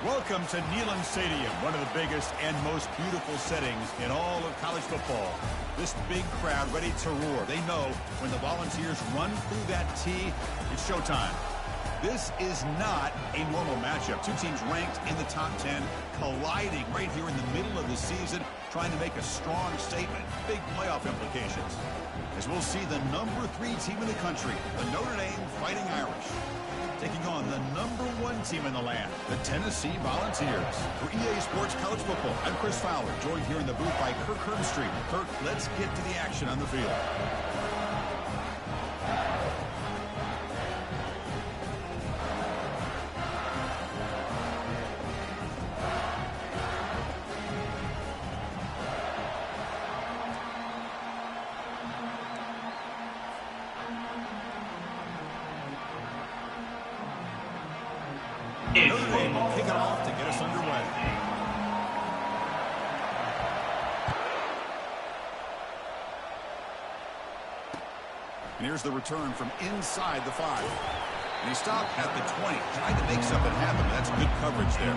Welcome to Neyland Stadium, one of the biggest and most beautiful settings in all of college football. This big crowd ready to roar. They know when the Volunteers run through that tee, it's showtime. This is not a normal matchup. Two teams ranked in the top 10, colliding right here in the middle of the season, trying to make a strong statement. Big playoff implications. As we'll see the number 3 team in the country, the Notre Dame Fighting Irish, taking on the number 1 team in the land, the Tennessee Volunteers. For EA Sports College Football, I'm Chris Fowler, joined here in the booth by Kirk Herbstreit. Kirk, let's get to the action on the field. Notre Dame will kick it off to get us underway. And here's the return from inside the 5. And he stopped at the 20, trying to make something happen. That's good coverage there.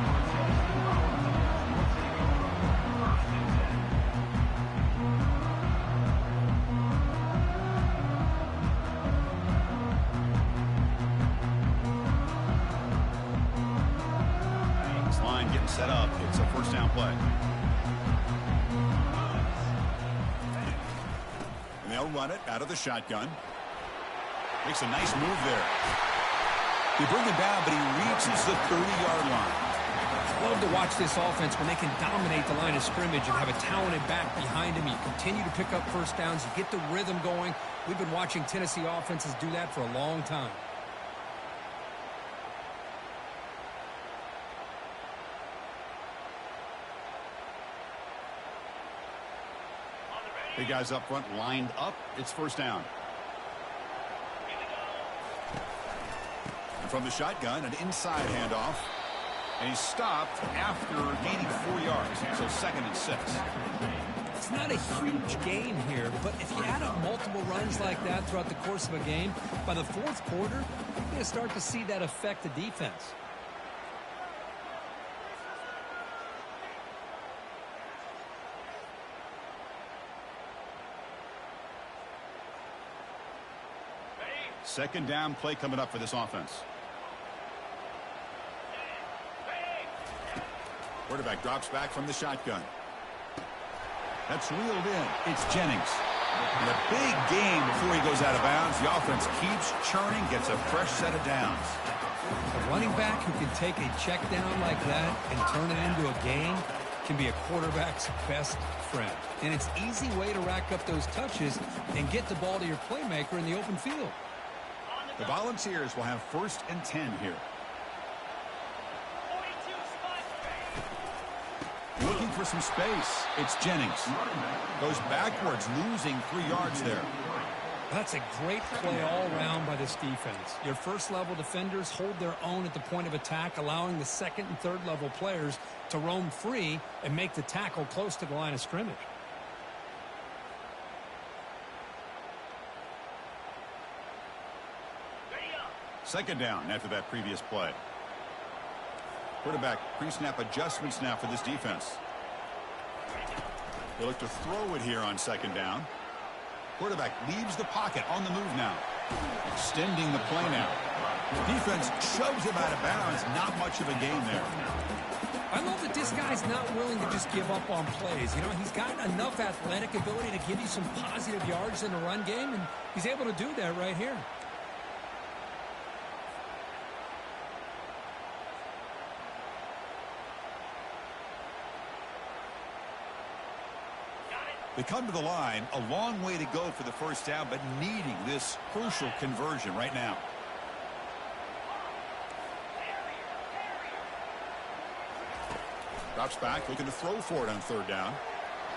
Set up. It's a first down play. And they'll run it out of the shotgun. Makes a nice move there. They bring him down, but he reaches the 30-yard line. Love to watch this offense when they can dominate the line of scrimmage and have a talented back behind him. You continue to pick up first downs. You get the rhythm going. We've been watching Tennessee offenses do that for a long time. Big guys up front lined up. It's first down. And from the shotgun, an inside handoff. And he's stopped after gaining 4 yards. So 2nd and 6. It's not a huge gain here, but if you add up multiple runs like that throughout the course of a game, by the 4th quarter, you're going to start to see that affect the defense. Second down play coming up for this offense. Quarterback drops back from the shotgun. That's reeled in. It's Jennings. And a big gain before he goes out of bounds. The offense keeps churning, gets a fresh set of downs. A running back who can take a check down like that and turn it into a gain can be a quarterback's best friend. And it's an easy way to rack up those touches and get the ball to your playmaker in the open field. The Volunteers will have 1st and 10 here. Looking for some space. It's Jennings. Goes backwards, losing 3 yards there. That's a great play all around by this defense. Your first-level defenders hold their own at the point of attack, allowing the 2nd and 3rd-level players to roam free and make the tackle close to the line of scrimmage. Second down after that previous play. Quarterback pre-snap adjustments now for this defense. They look to throw it here on 2nd down. Quarterback leaves the pocket on the move now. Extending the play now. Defense shoves him out of bounds. Not much of a gain there. I love that this guy's not willing to just give up on plays. You know, he's got enough athletic ability to give you some positive yards in the run game, and he's able to do that right here. They come to the line, a long way to go for the first down, but needing this crucial conversion right now. Drops back, looking to throw for it on 3rd down.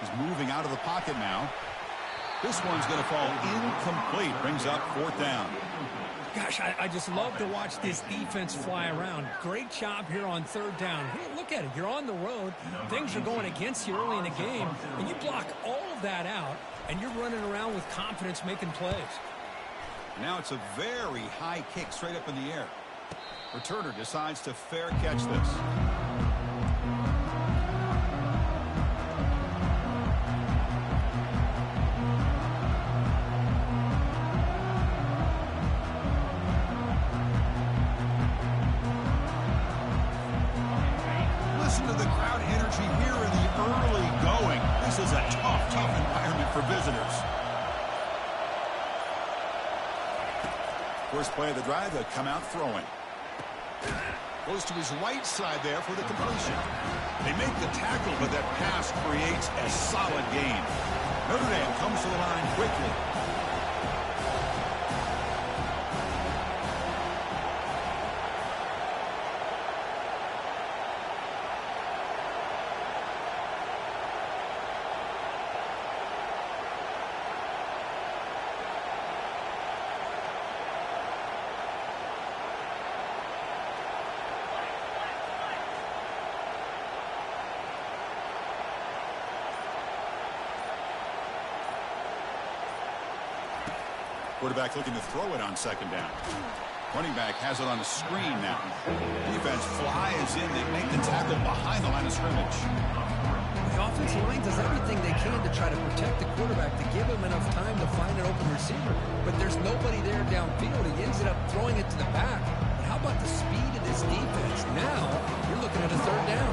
He's moving out of the pocket now. This one's going to fall incomplete. Brings up 4th down. Gosh, I just love to watch this defense fly around. Great job here on 3rd down. Hey, look at it. You're on the road. Things are going against you early in the game, and you block all of that out, and you're running around with confidence making plays. Now it's a very high kick straight up in the air. Returner decides to fair catch this. This is a tough, tough environment for visitors. First play of the drive, they'll come out throwing. Goes to his right side there for the completion. They make the tackle, but that pass creates a solid gain. Notre Dame comes to the line quickly. Quarterback looking to throw it on second down. Running back has it on the screen now. Defense flies in. They make the tackle behind the line of scrimmage. The offensive line does everything they can to try to protect the quarterback, to give him enough time to find an open receiver. But there's nobody there downfield. He ends up throwing it to the back. But how about the speed of this defense? Now you're looking at a third down.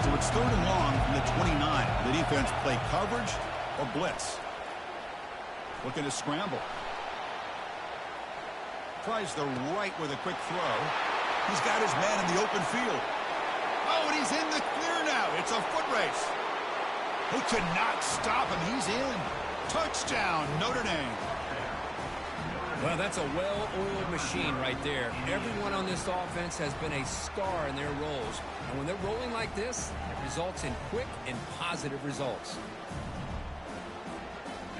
So it's third and long from the 29. The defense play coverage or blitz. Looking to scramble. Tries the right with a quick throw. He's got his man in the open field. Oh, and he's in the clear now. It's a foot race. They could not stop him. He's in. Touchdown, Notre Dame. Well, that's a well-oiled machine right there. Everyone on this offense has been a star in their roles. And when they're rolling like this, it results in quick and positive results.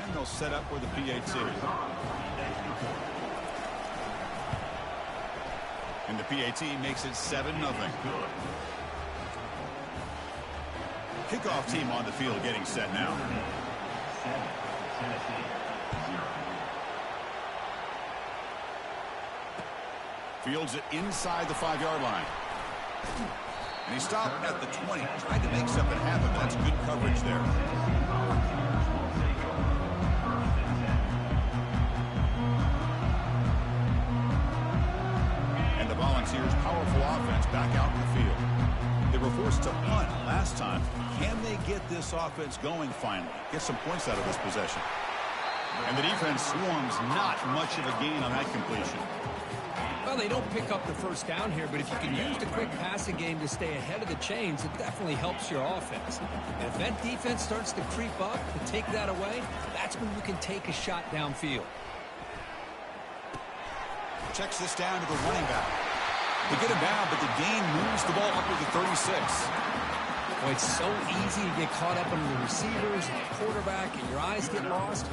And they'll set up for the PAT. And the PAT makes it 7-0. Kickoff team on the field getting set now. Fields it inside the 5-yard line. And he stopped at the 20. Tried to make something happen. That's good coverage there. Volunteers' powerful offense back out in the field. They were forced to punt last time. Can they get this offense going finally? Get some points out of this possession. And the defense swarms not much of a gain on that completion. Well, they don't pick up the first down here, but if you can use the quick passing game to stay ahead of the chains, it definitely helps your offense. And if that defense starts to creep up and take that away, that's when you can take a shot downfield. Checks this down to the running back. They get him down, but the gain moves the ball up to the 36. Boy, it's so easy to get caught up in the receivers and the quarterback, and your eyes get lost.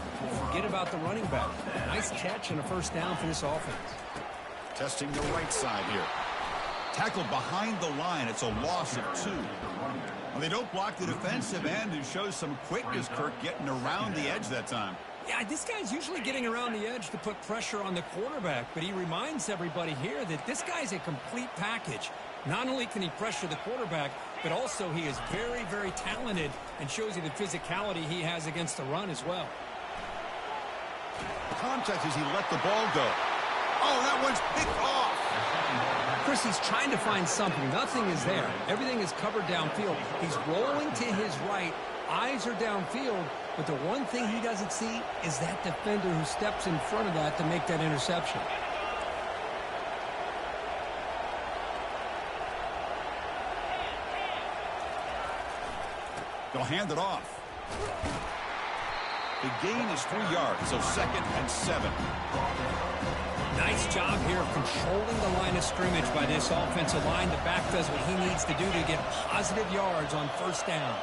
Forget about the running back. Nice catch and a first down for this offense. Testing the right side here. Tackled behind the line. It's a loss of 2. Well, they don't block the defensive end, who shows some quickness, Kirk, getting around the edge that time. Yeah, this guy's usually getting around the edge to put pressure on the quarterback, but he reminds everybody here that this guy's a complete package. Not only can he pressure the quarterback, but also he is very, very talented and shows you the physicality he has against the run as well. Contact as he let the ball go. Oh, that one's picked off. Chris, he's trying to find something. Nothing is there. Everything is covered downfield. He's rolling to his right. Eyes are downfield, but the one thing he doesn't see is that defender who steps in front of that to make that interception. They'll hand it off. The gain is 3 yards, so 2nd and 7. Nice job here of controlling the line of scrimmage by this offensive line. The back does what he needs to do to get positive yards on first down.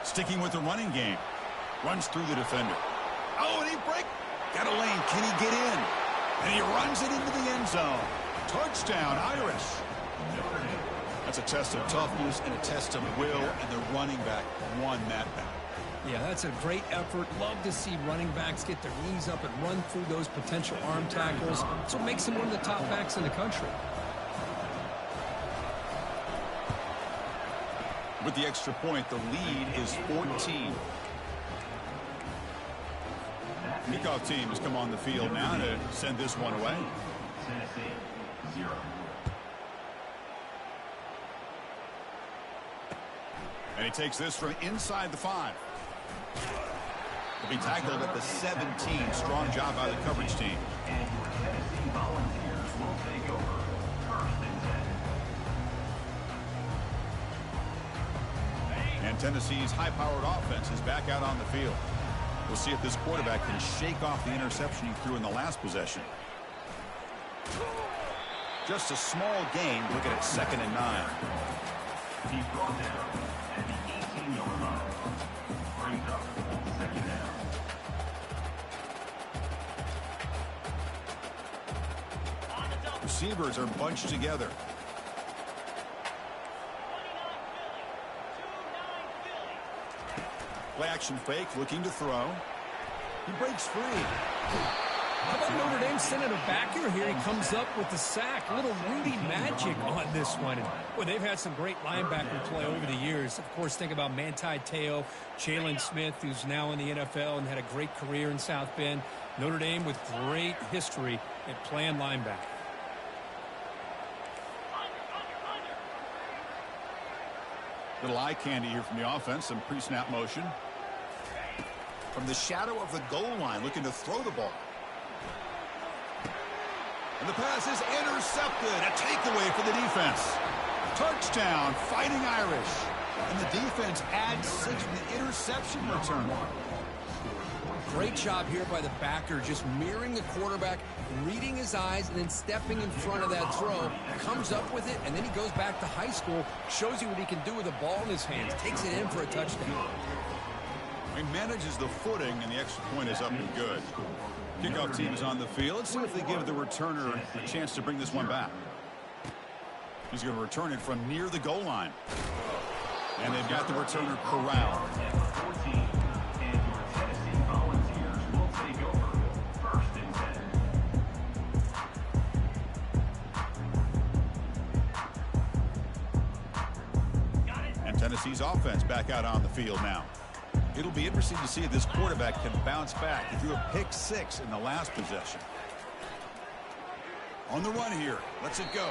Sticking with the running game. Runs through the defender. Oh, and he got a lane. Can he get in? And he runs it into the end zone. Touchdown, Irish. That's a test of toughness and a test of will, and the running back won that battle. Yeah, that's a great effort. Love to see running backs get their knees up and run through those potential arm tackles. That's what makes him one of the top backs in the country. With the extra point, the lead is 14. Kickoff team has come on the field now to send this one away. And he takes this from inside the 5. He'll be tackled at the 17. Strong job by the coverage team. And Tennessee's high-powered offense is back out on the field. We'll see if this quarterback can shake off the interception he threw in the last possession. Just a small gain. Looking at 2nd and 9. He's brought down at the 18-yard line. Brings up 2nd down. Receivers are bunched together. Play action fake, looking to throw. He breaks free. How about Notre Dame sending a backer here? He comes up with the sack. A little Rudy magic on this one. Well, they've had some great linebacker play over the years. Of course, think about Manti Te'o, Jalen Smith, who's now in the NFL and had a great career in South Bend. Notre Dame with great history at playing linebacker. Little eye candy here from the offense. Some pre-snap motion. From the shadow of the goal line, looking to throw the ball. And the pass is intercepted. A takeaway for the defense. Touchdown, Fighting Irish. And the defense adds 6 from the interception return. Great job here by the backer, just mirroring the quarterback, reading his eyes, and then stepping in front of that throw. Comes up with it, and then he goes back to high school, shows you what he can do with the ball in his hands, takes it in for a touchdown. He manages the footing, and the extra point is up and good. Kickoff team is on the field. Let's see if they give the returner a chance to bring this one back. He's going to return it from near the goal line. And they've got the returner corralled. And Tennessee's offense back out on the field now. It'll be interesting to see if this quarterback can bounce back. He threw a pick-6 in the last possession. On the run here. Lets it go.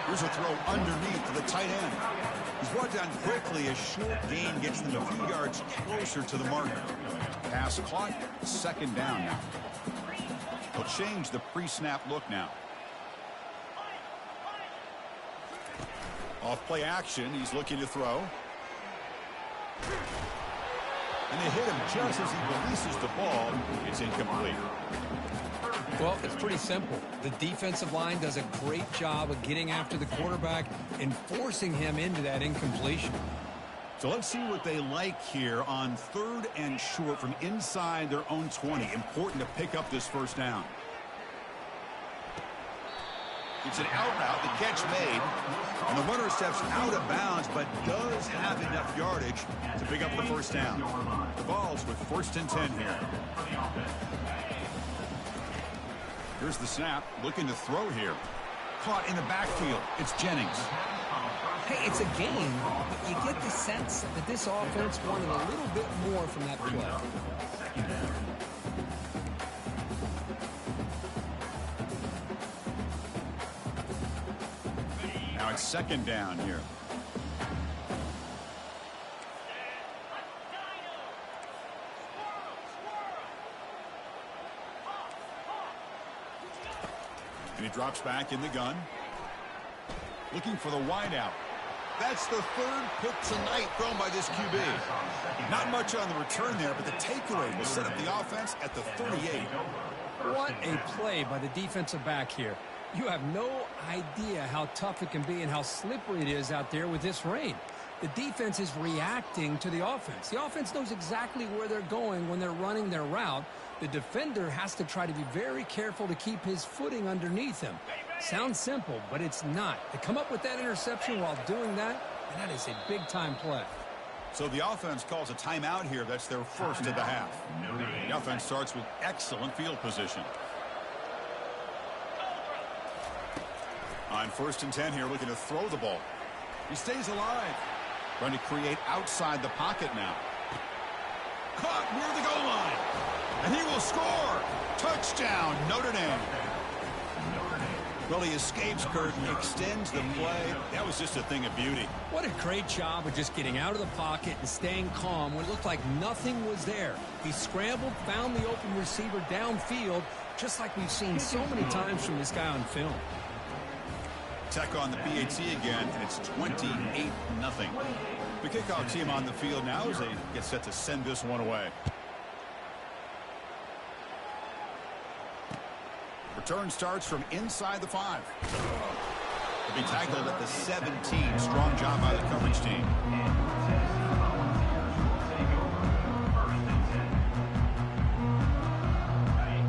Here's a throw underneath to the tight end. He's brought down quickly. A short gain gets them a few yards closer to the marker. Pass caught. 2nd down now. He'll change the pre-snap look now. Off play action. He's looking to throw. And they hit him just as he releases the ball. It's incomplete. Well, it's pretty simple. The defensive line does a great job of getting after the quarterback and forcing him into that incompletion. So let's see what they like here on 3rd and short from inside their own 20. Important to pick up this 1st down. It's an out route, the catch made, and the runner steps out of bounds, but does have enough yardage to pick up the 1st down. The ball's with 1st and 10 here. Here's the snap, looking to throw here. Caught in the backfield. It's Jennings. Hey, it's a game, but you get the sense that this offense wanted a little bit more from that play. Now it's 2nd down here. And he drops back in the gun. Looking for the wideout. That's the 3rd pick tonight thrown by this QB. Not much on the return there, but the takeaway will set up the offense at the 38. What a play by the defensive back here. You have no idea how tough it can be and how slippery it is out there with this rain. The defense is reacting to the offense. The offense knows exactly where they're going when they're running their route. The defender has to try to be very careful to keep his footing underneath him. Sounds simple, but it's not. To come up with that interception while doing that, and that is a big-time play. So the offense calls a timeout here. That's their 1st of the half. The offense starts with excellent field position. On 1st and 10 here, looking to throw the ball. He stays alive. Trying to create outside the pocket now. Caught near the goal line. And he will score. Touchdown, Notre Dame. Well, he escapes, Kurt, extends the play. That was just a thing of beauty. What a great job of just getting out of the pocket and staying calm when it looked like nothing was there. He scrambled, found the open receiver downfield, just like we've seen so many times from this guy on film. Tech on the PAT again, and it's 28-0. The kickoff team on the field now as they get set to send this one away. Return starts from inside the 5. He'll be tackled at the 17. Strong job by the coverage team.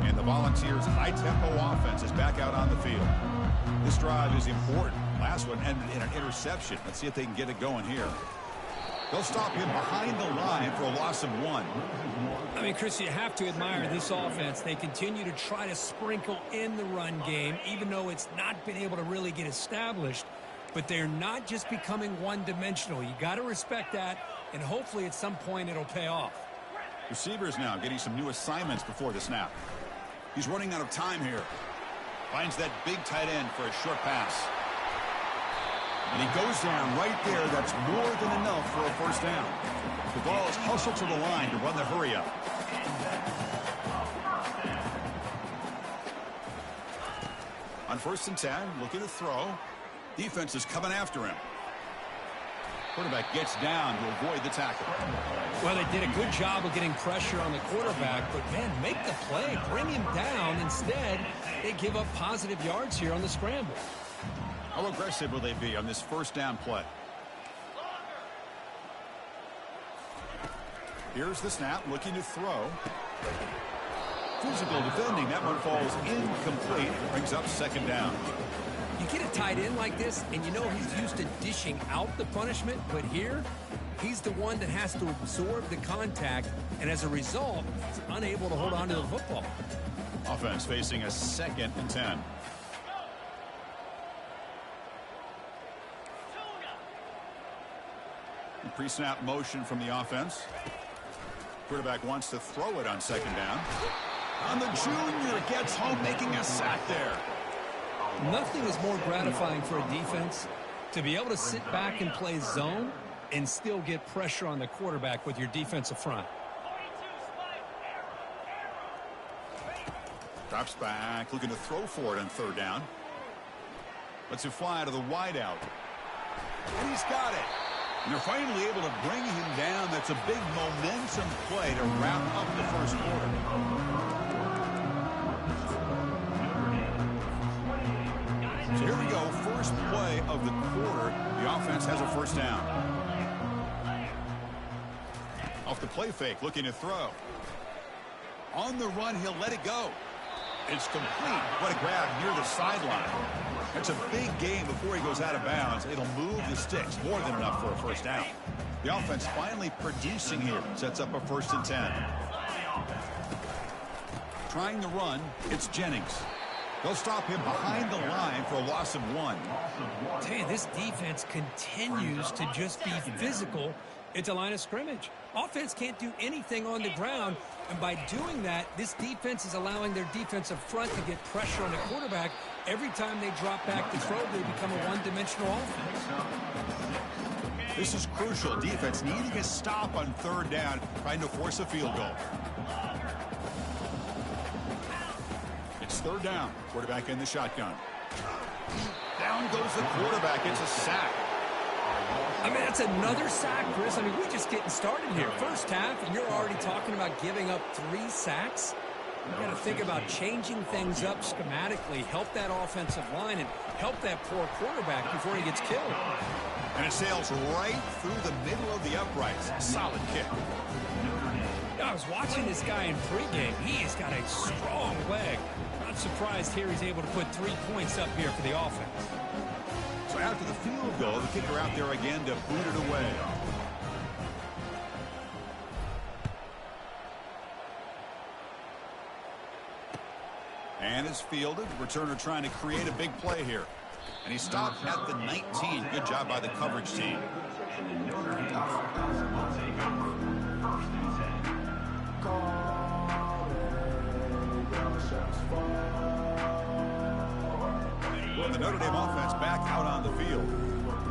And the Volunteers' high-tempo offense is back out on the field. This drive is important. Last one ended in an interception. Let's see if they can get it going here. They'll stop him behind the line for a loss of 1. I mean, Chris, you have to admire this offense. They continue to try to sprinkle in the run game, even though it's not been able to really get established. But they're not just becoming one-dimensional. You got to respect that, and hopefully at some point it'll pay off. Receivers now getting some new assignments before the snap. He's running out of time here. Finds that big tight end for a short pass. And he goes down right there. That's more than enough for a first down. The ball is hustled to the line to run the hurry up. On 1st and 10, looking to throw. Defense is coming after him. Quarterback gets down to avoid the tackle. Well, they did a good job of getting pressure on the quarterback, but, man, make the play. Bring him down. Instead, they give up positive yards here on the scramble. How aggressive will they be on this first down play? Here's the snap, looking to throw. Physical defending. That one falls incomplete. Brings up 2nd down. You get a tight end like this, and you know he's used to dishing out the punishment, but here, he's the one that has to absorb the contact, and as a result, he's unable to hold on to the football. Offense facing a 2nd and 10. Pre-snap motion from the offense. Quarterback wants to throw it on 2nd down. On the junior, gets home, making a sack there. Nothing is more gratifying for a defense to be able to sit back and play zone and still get pressure on the quarterback with your defensive front. Drops back, looking to throw for it on 3rd down. Lets it fly to the wideout. And he's got it. And they're finally able to bring him down. That's a big momentum play to wrap up the first quarter. So here we go, first play of the quarter. The offense has a first down. Off the play fake, looking to throw. On the run, he'll let it go. It's complete. What a grab near the sideline. That's a big game before he goes out of bounds. It'll move the sticks. More than enough for a first down. The offense finally producing here. Sets up a 1st and 10. Trying the run, it's Jennings. They'll stop him behind the line for a loss of 1. I tell you, this defense continues to just be physical at the line of scrimmage. Offense can't do anything on the ground, and by doing that, this defense is allowing their defensive front to get pressure on the quarterback. Every time they drop back to throw, they become a one-dimensional offense. This is crucial. Defense needing a stop on 3rd down, trying to force a field goal. It's 3rd down. Quarterback in the shotgun. Down goes the quarterback. It's a sack. I mean, that's another sack, Chris. I mean, we're just getting started here. First half, and you're already talking about giving up 3 sacks. You got to think about changing things up schematically, help that offensive line, and help that poor quarterback before he gets killed. And it sails right through the middle of the uprights. Solid kick. I was watching this guy in pregame. He's got a strong leg. Not surprised here he's able to put 3 points up here for the offense. So after the field goal, the kicker out there again to boot it away. And is fielded. Returner trying to create a big play here. And he stopped at the 19. Good job by the coverage team. the Notre Dame offense back out on the field.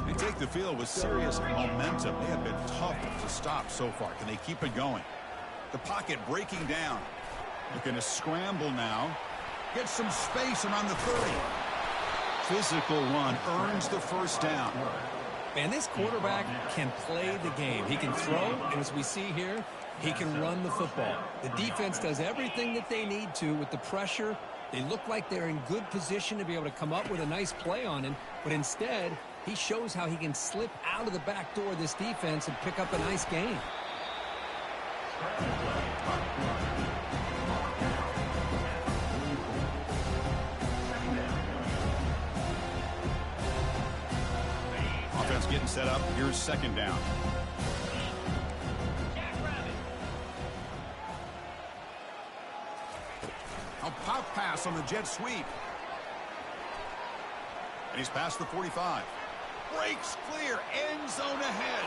They take the field with serious momentum. They have been tough to stop so far. Can they keep it going? The pocket breaking down. Looking to scramble now. Get some space around the 30. Physical run earns the first down. And this quarterback can play the game. He can throw, and as we see here, he can run the football. The defense does everything that they need to with the pressure. They look like they're in good position to be able to come up with a nice play on him, but instead, he shows how he can slip out of the back door of this defense and pick up a nice gain. Offense getting set up. Here's second down. A pop pass on the jet sweep. And he's past the 45. Breaks clear. End zone ahead.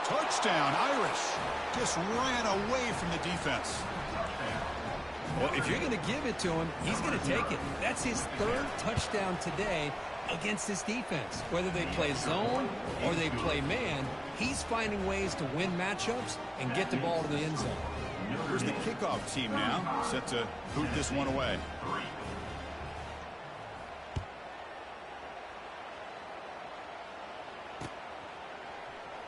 Touchdown, Irish. Just ran away from the defense. Well, if you're going to give it to him, he's going to take it. That's his third touchdown today against this defense. Whether they play zone or they play man, he's finding ways to win matchups and get the ball to the end zone. Here's the kickoff team now, set to boot this one away.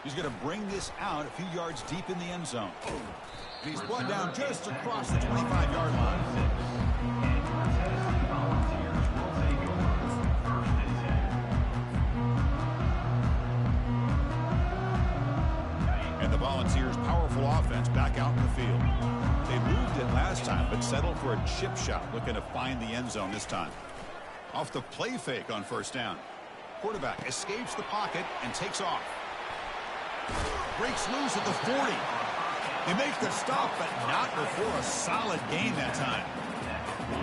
He's going to bring this out a few yards deep in the end zone. And he's brought down just across the 25-yard line. And the Volunteers' powerful offense back out in the field. They moved it last time, but settled for a chip shot, looking to find the end zone this time. Off the play fake on first down. Quarterback escapes the pocket and takes off. Breaks loose at the 40. They make the stop, but not before a solid gain that time.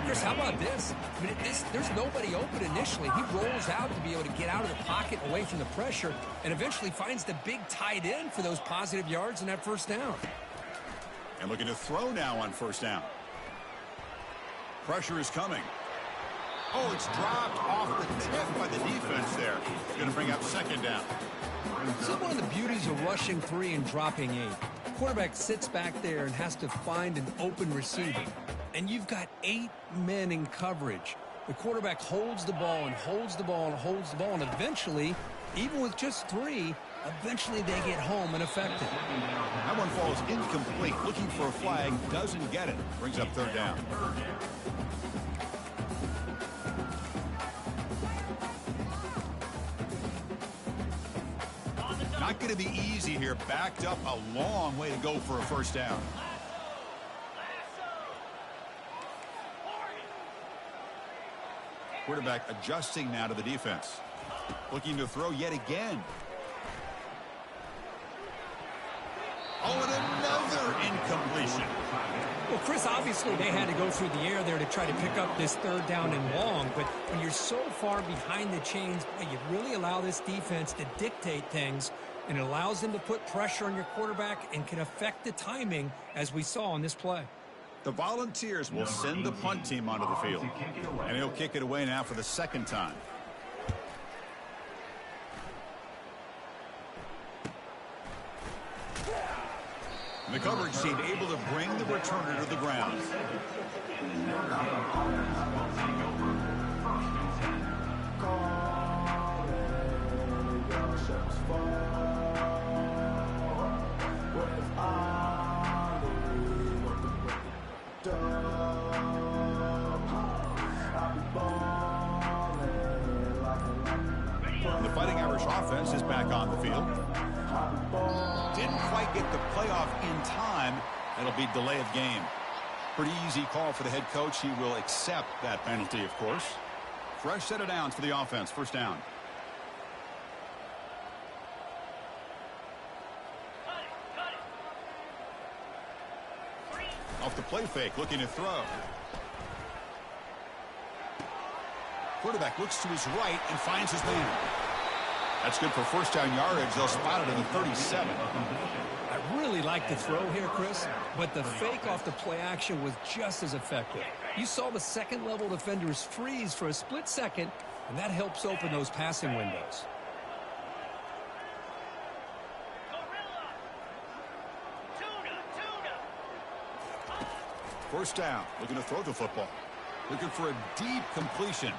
Chris, how about this? I mean, there's nobody open initially. He rolls out to be able to get out of the pocket away from the pressure and eventually finds the big tight end for those positive yards in that first down. And looking to throw now on first down. Pressure is coming. Oh, it's dropped off the tip by the defense there. It's going to bring up second down. This is one of the beauties of rushing 3 and dropping 8. The quarterback sits back there and has to find an open receiver. And you've got 8 men in coverage. The quarterback holds the ball and holds the ball and holds the ball. And eventually, even with just 3, eventually they get home and affected. That one falls incomplete. Looking for a flag. Doesn't get it. Brings up third down. Not going to be easy here. Backed up a long way to go for a first down. Quarterback adjusting now to the defense. Looking to throw yet again. Oh, and another incompletion. Well, Chris, obviously they had to go through the air there to try to pick up this third down and long. But when you're so far behind the chains, you really allow this defense to dictate things. And it allows them to put pressure on your quarterback and can affect the timing, as we saw on this play. The Volunteers will send the punt team onto the field. And he'll kick it away now for the second time. And the coverage team able to bring the returner to the ground. The Fighting Irish offense is back on the field. Didn't quite get the playoff in time. It'll be delay of game. Pretty easy call for the head coach. He will accept that penalty, of course. Fresh set of downs for the offense. First down. Off the play fake, looking to throw. Quarterback looks to his right and finds his man. That's good for first down yardage. They'll spot it at the 37. I really like the throw here, Chris, but the fake off the play action was just as effective. You saw the second-level defenders freeze for a split second, and that helps open those passing windows. First down, looking to throw the football. Looking for a deep completion.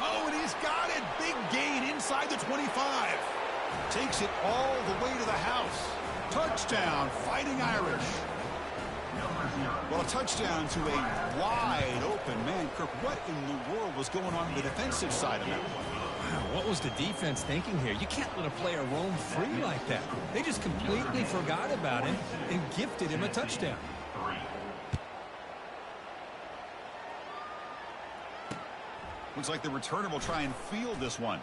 Oh, and he's got it. Big gain inside the 25. Takes it all the way to the house. Touchdown, Fighting Irish. Well, a touchdown to a wide open man. Kirk, what in the world was going on the defensive side of that one? Wow, what was the defense thinking here? You can't let a player roam free like that. They just completely forgot about him and gifted him a touchdown. Looks like the returner will try and field this one.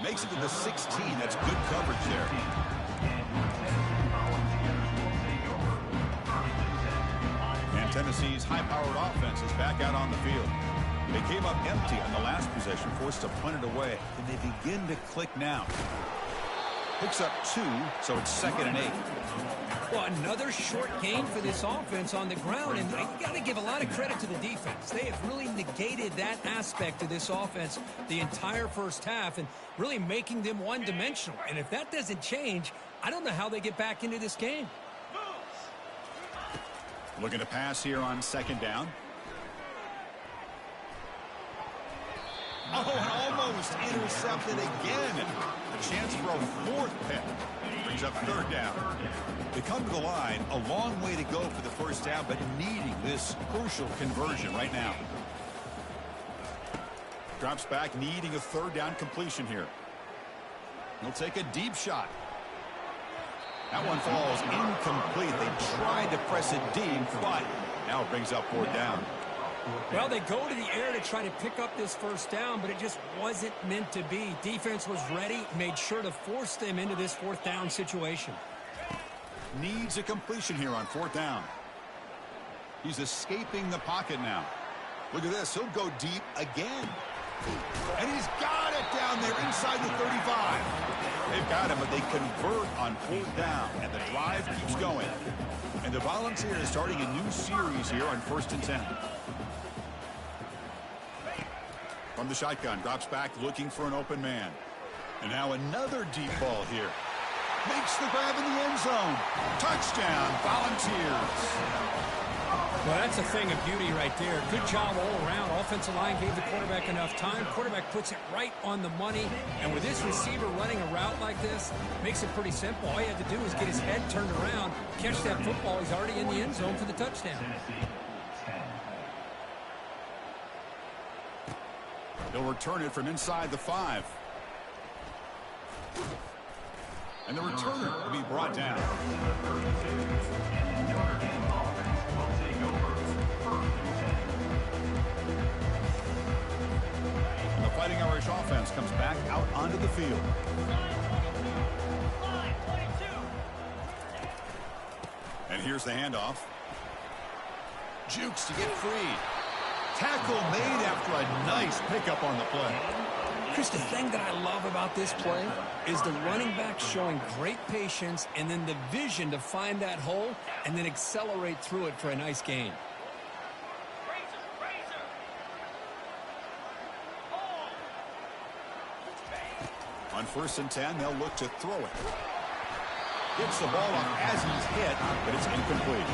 Makes it to the 16. That's good coverage there. And Tennessee's high-powered offense is back out on the field. They came up empty on the last possession, forced to punt it away. And they begin to click now. Picks up 2, so it's 2nd and 8. Well, another short gain for this offense on the ground, and you got to give a lot of credit to the defense. They have really negated that aspect of this offense the entire first half and really making them one-dimensional. And if that doesn't change, I don't know how they get back into this game. Looking to pass here on 2nd down. Oh, and almost intercepted again. A chance for a 4th pick. Brings up 3rd down. They come to the line, a long way to go for the first down, but needing this crucial conversion right now. Drops back, needing a 3rd down completion here. He'll take a deep shot. That one falls incomplete. They tried to press it deep, but now it brings up 4th down. Well, they go to the air to try to pick up this first down, but it just wasn't meant to be. Defense was ready, made sure to force them into this 4th down situation. Needs a completion here on 4th down. He's escaping the pocket now. Look at this. He'll go deep again. And he's got it down there inside the 35. They've got him, but they convert on 4th down, and the drive keeps going. And the Volunteers starting a new series here on 1st and 10. From the shotgun, drops back looking for an open man. And now another deep ball here. Makes the grab in the end zone. Touchdown, Volunteers. Well, that's a thing of beauty right there. Good job all around. Offensive line gave the quarterback enough time. Quarterback puts it right on the money. And with this receiver running a route like this, makes it pretty simple. All he had to do was get his head turned around, catch that football. He's already in the end zone for the touchdown. They'll return it from inside the 5. And the returner will be brought down. And the Fighting Irish offense comes back out onto the field. And here's the handoff. Jukes to get free. Tackle made after a nice pickup on the play. Chris, the thing that I love about this play is the running back showing great patience and then the vision to find that hole and then accelerate through it for a nice gain. On 1st and 10, they'll look to throw it. Gets the ball off as he's hit, but it's incomplete.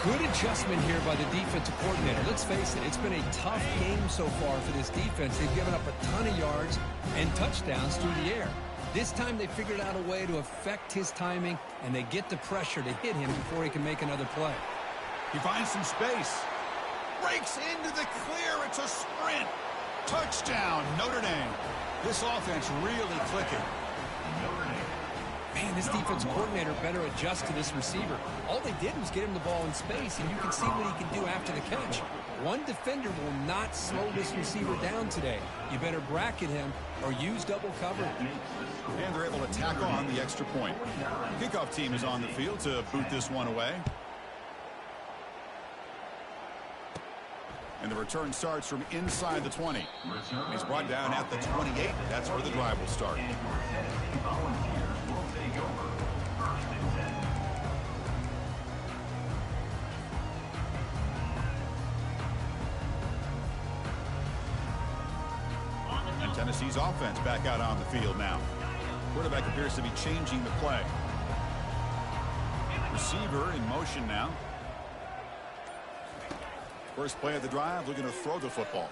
Good adjustment here by the defensive coordinator. Let's face it, it's been a tough game so far for this defense. They've given up a ton of yards and touchdowns through the air. This time they figured out a way to affect his timing, and they get the pressure to hit him before he can make another play. He finds some space. Breaks into the clear. It's a sprint. Touchdown, Notre Dame. This offense really clicking. Man, this defense coordinator better adjust to this receiver. All they did was get him the ball in space, and you can see what he can do after the catch. One defender will not slow this receiver down today. You better bracket him or use double cover. And they're able to tack on the extra point. Kickoff team is on the field to boot this one away. And the return starts from inside the 20. He's brought down at the 28. That's where the drive will start. Tennessee's offense back out on the field now. Quarterback appears to be changing the play. Receiver in motion now. First play of the drive, looking to throw the football.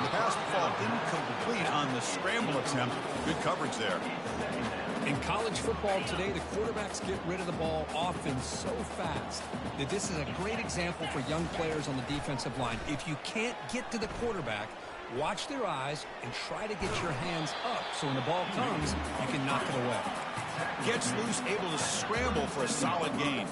The pass will fall incomplete on the scramble attempt. Good coverage there. In college football today, the quarterbacks get rid of the ball often so fast that this is a great example for young players on the defensive line. If you can't get to the quarterback, watch their eyes and try to get your hands up so when the ball comes, you can knock it away. Gets loose, able to scramble for a solid gain.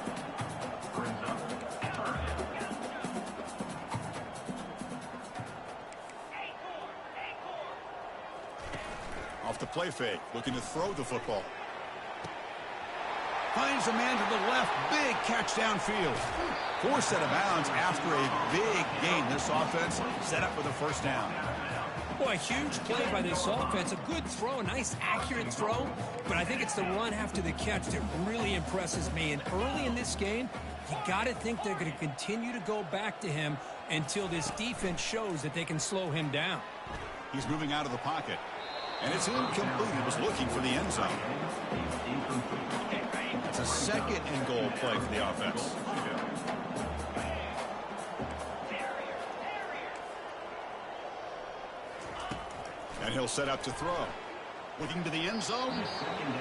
Off the play fake, looking to throw the football. Finds a man to the left, big catch downfield. Forced out of bounds after a big gain. This offense set up with a first down. Boy, a huge play by this offense. A good throw, a nice accurate throw. But I think it's the run after the catch that really impresses me. And early in this game, you got to think they're going to continue to go back to him until this defense shows that they can slow him down. He's moving out of the pocket. And it's incomplete. He was looking for the end zone. It's a second and goal play for the offense. And he'll set up to throw. Looking to the end zone.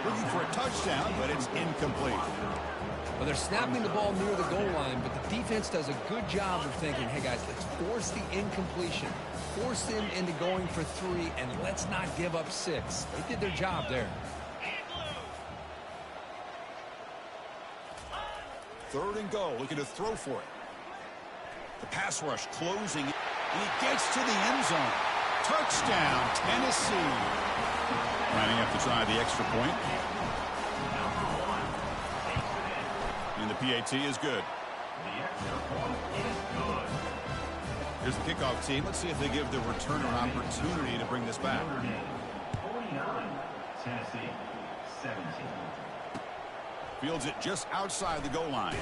Looking for a touchdown, but it's incomplete. Well, they're snapping the ball near the goal line, but the defense does a good job of thinking, hey, guys, let's force the incompletion. Force them into going for 3, and let's not give up 6. They did their job there. Third and goal, looking to throw for it. The pass rush closing, and he gets to the end zone. Touchdown, Tennessee. Lining up to try the extra point. And the PAT is good. Here's the kickoff team. Let's see if they give the returner an opportunity to bring this back. 49, Tennessee, 17. Fields it just outside the goal line.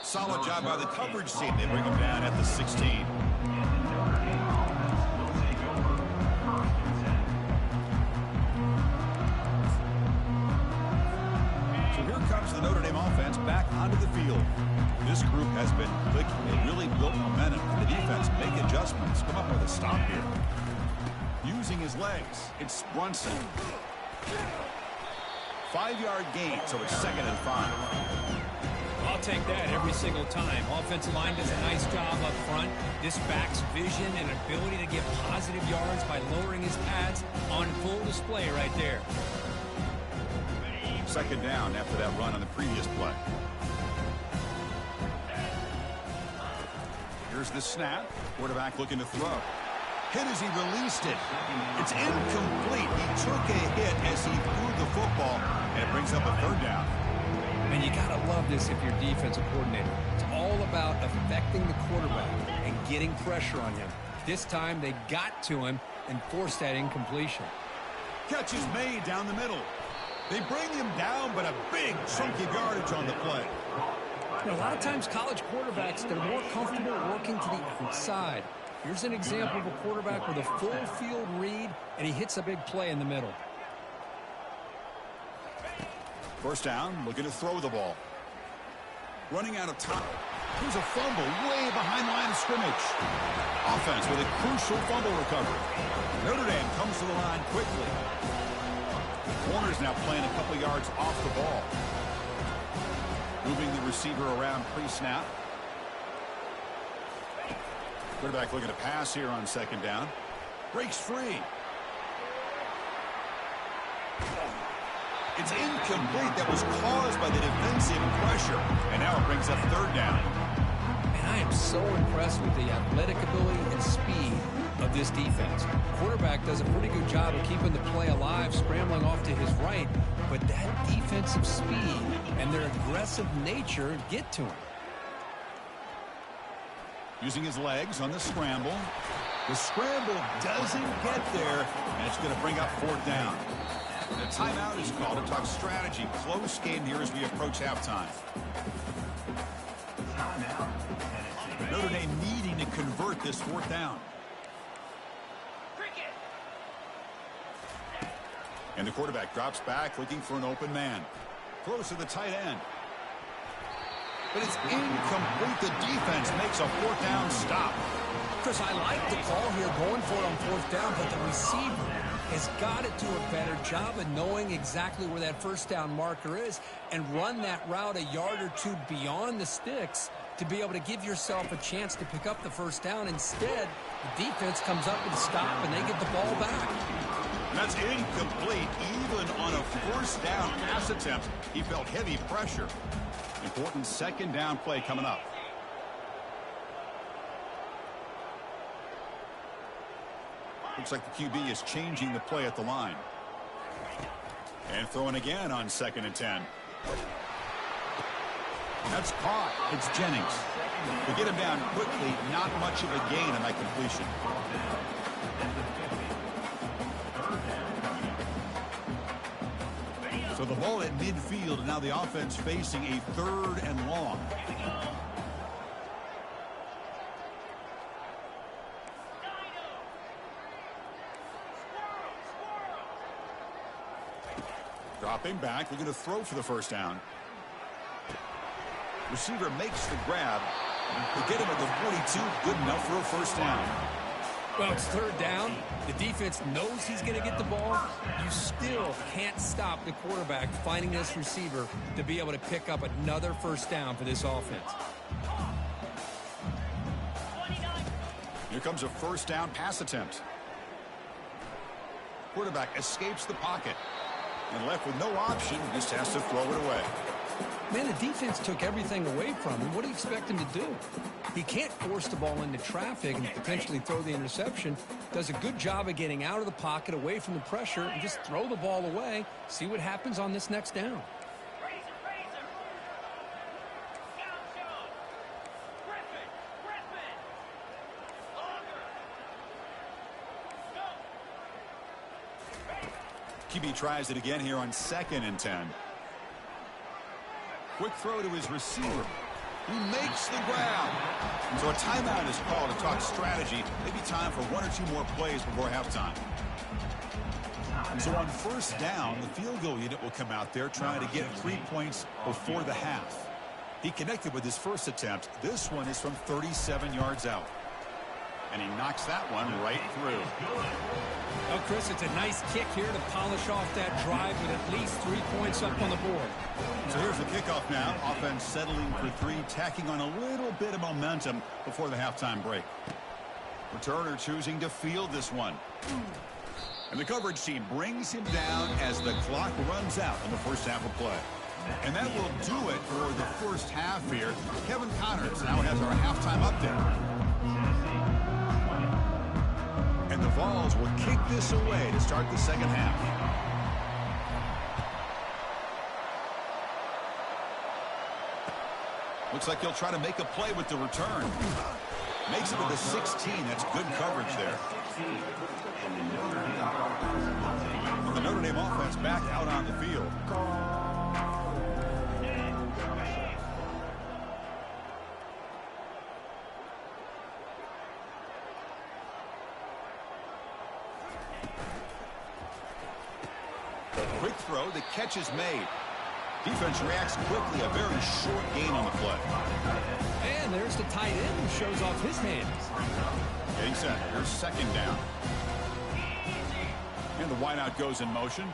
Solid job by the coverage team. They bring him down at the 16. So here comes the Notre Dame offense back onto the field. This group has been clicking. They really built momentum. And the defense make adjustments. Come up with a stop here. Using his legs, it's Brunson. 5-yard gain, so it's 2nd and 5. I'll take that every single time. Offensive line does a nice job up front. This back's vision and ability to get positive yards by lowering his pads on full display right there. 2nd down after that run on the previous play. Here's the snap. Quarterback looking to throw. Hit as he released it. It's incomplete. He took a hit as he threw the football, and it brings up a 3rd down. And you got to love this if you're defensive coordinator. It's all about affecting the quarterback and getting pressure on him. This time they got to him and forced that incompletion. Catch is made down the middle. They bring him down, but a big chunk of yardage on the play. You know, a lot of times college quarterbacks, they're more comfortable working to the outside. Here's an example of a quarterback with a full field read, and he hits a big play in the middle. First down, looking to throw the ball. Running out of time. Here's a fumble way behind the line of scrimmage. Offense with a crucial fumble recovery. Notre Dame comes to the line quickly. The corner's now playing a couple yards off the ball. Moving the receiver around pre-snap. Quarterback looking to pass here on 2nd down. Breaks free. It's incomplete. That was caused by the defensive pressure. And now it brings up 3rd down. And I am so impressed with the athletic ability and speed of this defense. Quarterback does a pretty good job of keeping the play alive, scrambling off to his right. But that defensive speed and their aggressive nature get to him. Using his legs on the scramble. The scramble doesn't get there, and it's going to bring up 4th down. And a timeout is called to talk strategy. Close game here as we approach halftime. Notre Dame needing to convert this 4th down. And the quarterback drops back looking for an open man. Throws to the tight end. But it's incomplete. The defense makes a fourth down stop. Chris, I like the call here going for it on fourth down, but the receiver has got to do a better job of knowing exactly where that first down marker is and run that route a yard or two beyond the sticks to be able to give yourself a chance to pick up the first down. Instead, the defense comes up with a stop and they get the ball back. That's incomplete. Even on a first down pass attempt, he felt heavy pressure. Important second down play coming up. Looks like the QB is changing the play at the line. And throwing again on 2nd and 10. That's caught. It's Jennings. They get him down quickly. Not much of a gain on that completion. So the ball at midfield, and now the offense facing a 3rd and long. Dropping back, looking to throw for the first down. Receiver makes the grab. They get him at the 42, good enough for a first down. Well, it's 3rd down. The defense knows he's going to get the ball. You still can't stop the quarterback finding this receiver to be able to pick up another first down for this offense. Here comes a first down pass attempt. Quarterback escapes the pocket and left with no option, just has to throw it away. Man, the defense took everything away from him. What do you expect him to do? He can't force the ball into traffic and potentially throw the interception. Does a good job of getting out of the pocket, away from the pressure, and just throw the ball away. See what happens on this next down. QB tries it again here on 2nd and 10. Quick throw to his receiver. He makes the grab. So a timeout is called to talk strategy. Maybe time for 1 or 2 more plays before halftime. So on first down, the field goal unit will come out there trying to get 3 points before the half. He connected with his first attempt. This one is from 37 yards out. And he knocks that one right through. Oh, Chris, it's a nice kick here to polish off that drive with at least 3 points up on the board. So here's the kickoff now. Offense settling for 3, tacking on a little bit of momentum before the halftime break. Returner choosing to field this one. And the coverage team brings him down as the clock runs out in the first half of play. And that will do it for the first half here. Kevin Connors now has our halftime update. And the Vols will kick this away to start the second half. Looks like he'll try to make a play with the return. Makes it with the 16. That's good coverage there. And the Notre Dame offense back out on the field. Quick throw, the catch is made. Defense reacts quickly, a very short gain on the play. And there's the tight end who shows off his hands. Getting set, here's 2nd down. And the wideout goes in motion.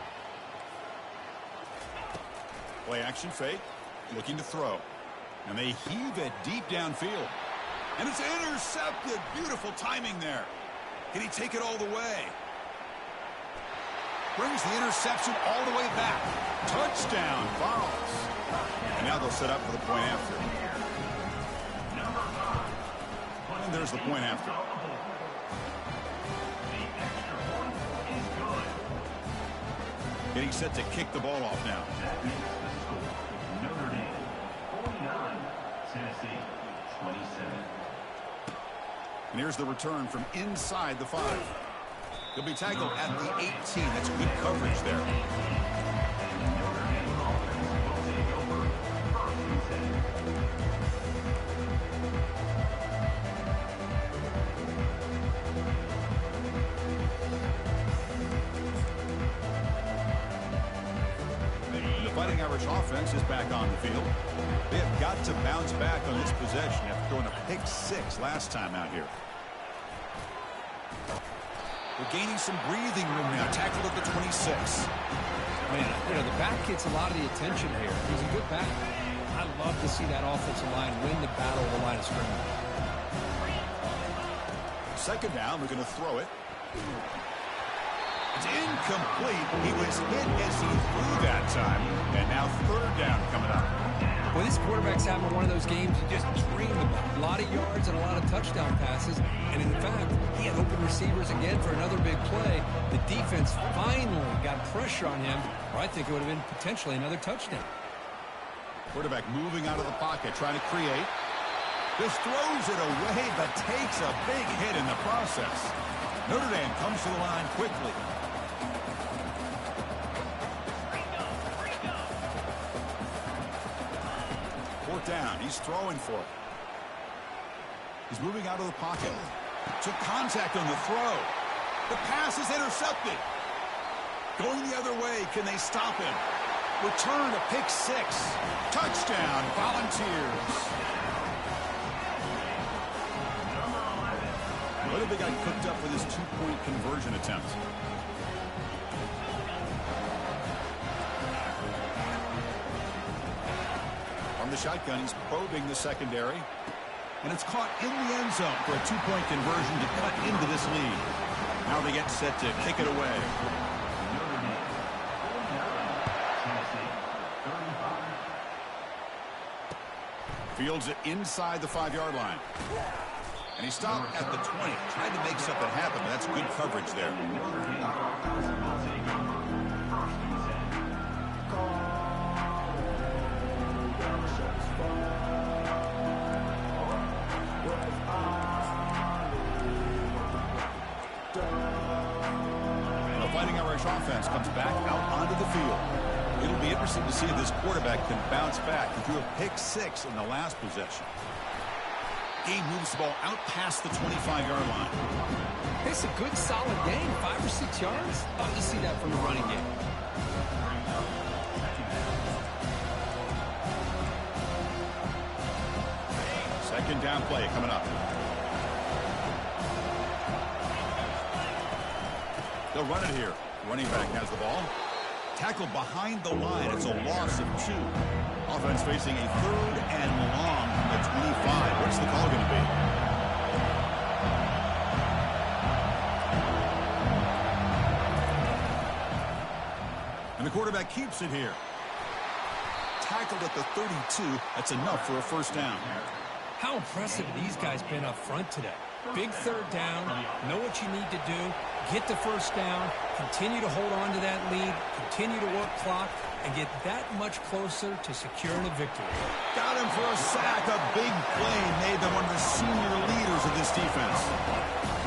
Play action fake, looking to throw. And they heave it deep downfield. And it's intercepted. Beautiful timing there. Can he take it all the way? Brings the interception all the way back. Touchdown, Vols. And now they'll set up for the point after. And there's the point after. Getting set to kick the ball off now. Notre Dame 49, Tennessee 27. And here's the return from inside the 5. He'll be tackled at the 18. That's good coverage there. Fighting Irish offense is back on the field. They have got to bounce back on this possession after throwing a pick 6 last time out here. They're gaining some breathing room now. Tackled at the 26. Man, you know, the back gets a lot of the attention here. He's a good back. I love to see that offensive line win the battle of the line of scrimmage. Second down, they're going to throw it. It's incomplete. He was hit as he threw that time. And now third down coming up. Well, this quarterback's having one of those games you just dream about. A lot of yards and a lot of touchdown passes. And in fact, he had open receivers again for another big play. The defense finally got pressure on him, or I think it would have been potentially another touchdown. Quarterback moving out of the pocket, trying to create. Just throws it away, but takes a big hit in the process. Notre Dame comes to the line quickly. Fourth down, he's throwing for it. He's moving out of the pocket. Took contact on the throw. The pass is intercepted. Going the other way, can they stop him? Return to pick 6. Touchdown, Volunteers. What have they got cooked up for this 2-point conversion attempt? From the shotgun, he's probing the secondary. And it's caught in the end zone for a 2-point conversion to cut into this lead. Now they get set to kick it away. Fields it inside the 5-yard line. And he stopped at the 20. Tried to make something happen, but that's good coverage there. And the Fighting Irish offense comes back out onto the field. It'll be interesting to see if this quarterback can bounce back. He threw a pick 6 in the last possession. Game moves the ball out past the 25-yard line. It's a good, solid game. 5 or 6 yards. Love to see that from the running game. Second down play coming up. They'll run it here. Running back has the ball. Tackled behind the line. It's a loss of 2. Offense facing a 3rd and long from the 25. What's the call going to be? And the quarterback keeps it here. Tackled at the 32. That's enough for a first down. How impressive have these guys been up front today? Big third down, know what you need to do, get the first down, continue to hold on to that lead, continue to work clock, and get that much closer to securing a victory. Got him for a sack, a big play made by one of the senior leaders of this defense.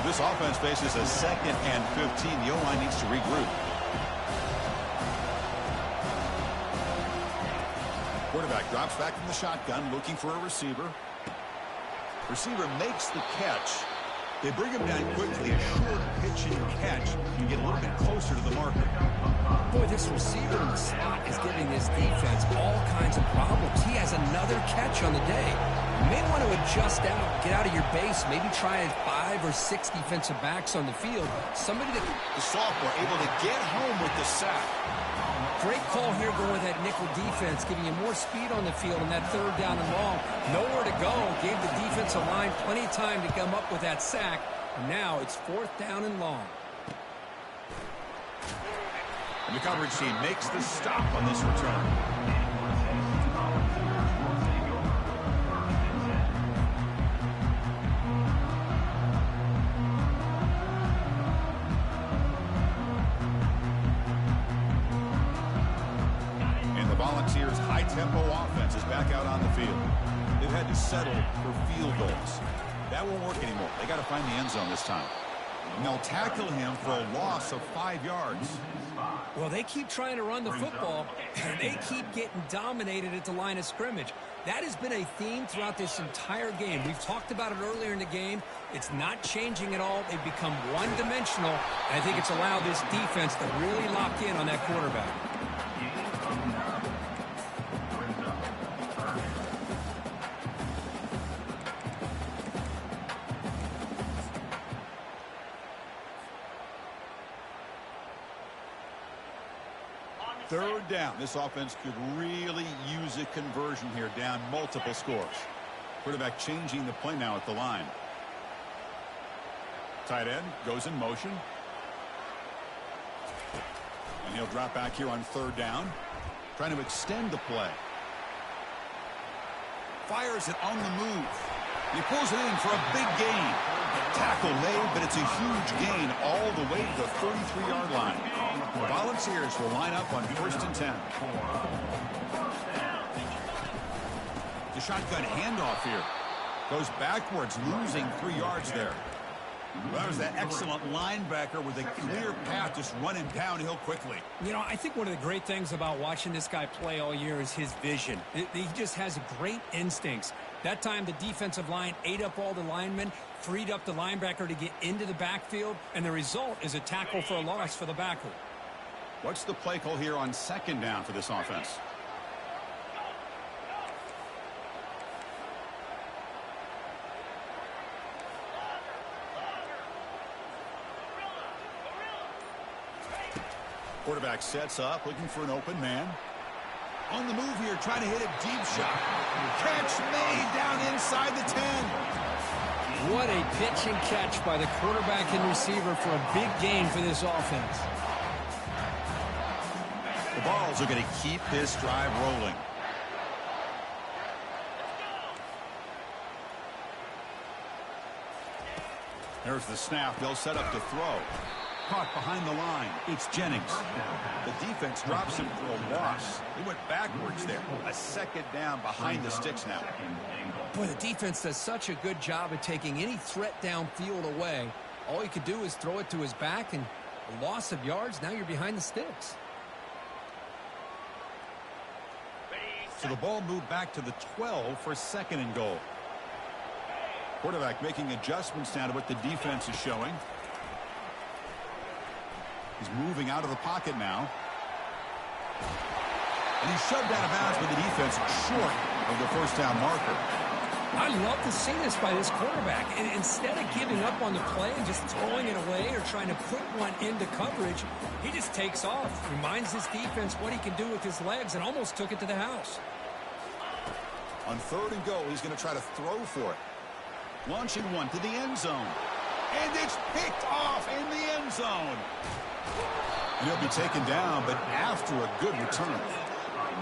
This offense faces a 2nd and 15. The O-line needs to regroup. Quarterback drops back from the shotgun, looking for a receiver. Receiver makes the catch. They bring him down quickly. A short pitch and catch. You get a little bit closer to the marker. Boy, this receiver in the slot is giving this defense all kinds of problems. He has another catch on the day. You may want to adjust out, get out of your base, maybe try 5 or 6 defensive backs on the field. Somebody that... The sophomore able to get home with the sack. Great call here going with that nickel defense, giving you more speed on the field in that 3rd down and long. Nowhere to go. Gave the defensive line plenty of time to come up with that sack. And now it's 4th down and long. And the coverage team makes the stop on this return. Volunteers' high-tempo offense is back out on the field. They've had to settle for field goals. That won't work anymore. They got to find the end zone this time. And they'll tackle him for a loss of 5 yards. Well, they keep trying to run the football, and they keep getting dominated at the line of scrimmage. That has been a theme throughout this entire game. We've talked about it earlier in the game. It's not changing at all. They've become one-dimensional, and I think it's allowed this defense to really lock in on that quarterback. Third down. This offense could really use a conversion here, down multiple scores. Quarterback changing the play now at the line. Tight end goes in motion. And he'll drop back here on third down. Trying to extend the play. Fires it on the move. He pulls it in for a big gain. Tackle made, but it's a huge gain all the way to the 33-yard line. The Volunteers will line up on 1st and 10. The shotgun handoff here. Goes backwards, losing 3 yards there. Well, that was that excellent linebacker with a clear path, just running downhill quickly. You know, I think one of the great things about watching this guy play all year is his vision. He just has great instincts. That time, the defensive line ate up all the linemen, freed up the linebacker to get into the backfield, and the result is a tackle for a loss for the backer. What's the play call here on 2nd down for this offense? Quarterback sets up, looking for an open man. On the move here, trying to hit a deep shot. Catch made down inside the 10. What a pitch and catch by the quarterback and receiver for a big gain for this offense. The Vols are going to keep this drive rolling. There's the snap. They'll set up to throw. Caught behind the line. It's Jennings. The defense drops him for a loss. He went backwards there. A 2nd down behind the sticks now. Boy, the defense does such a good job of taking any threat downfield away. All he could do is throw it to his back, and a loss of yards, now you're behind the sticks. So the ball moved back to the 12 for 2nd and goal. Quarterback making adjustments now to what the defense is showing. He's moving out of the pocket now. And he's shoved out of bounds with the defense short of the 1st down marker. I love to see this by this quarterback. And instead of giving up on the play and just throwing it away or trying to put one into coverage, he just takes off. Reminds his defense what he can do with his legs and almost took it to the house. On 3rd and goal, he's going to try to throw for it. Launching one to the end zone. And it's picked off in the end zone. And he'll be taken down, but after a good return.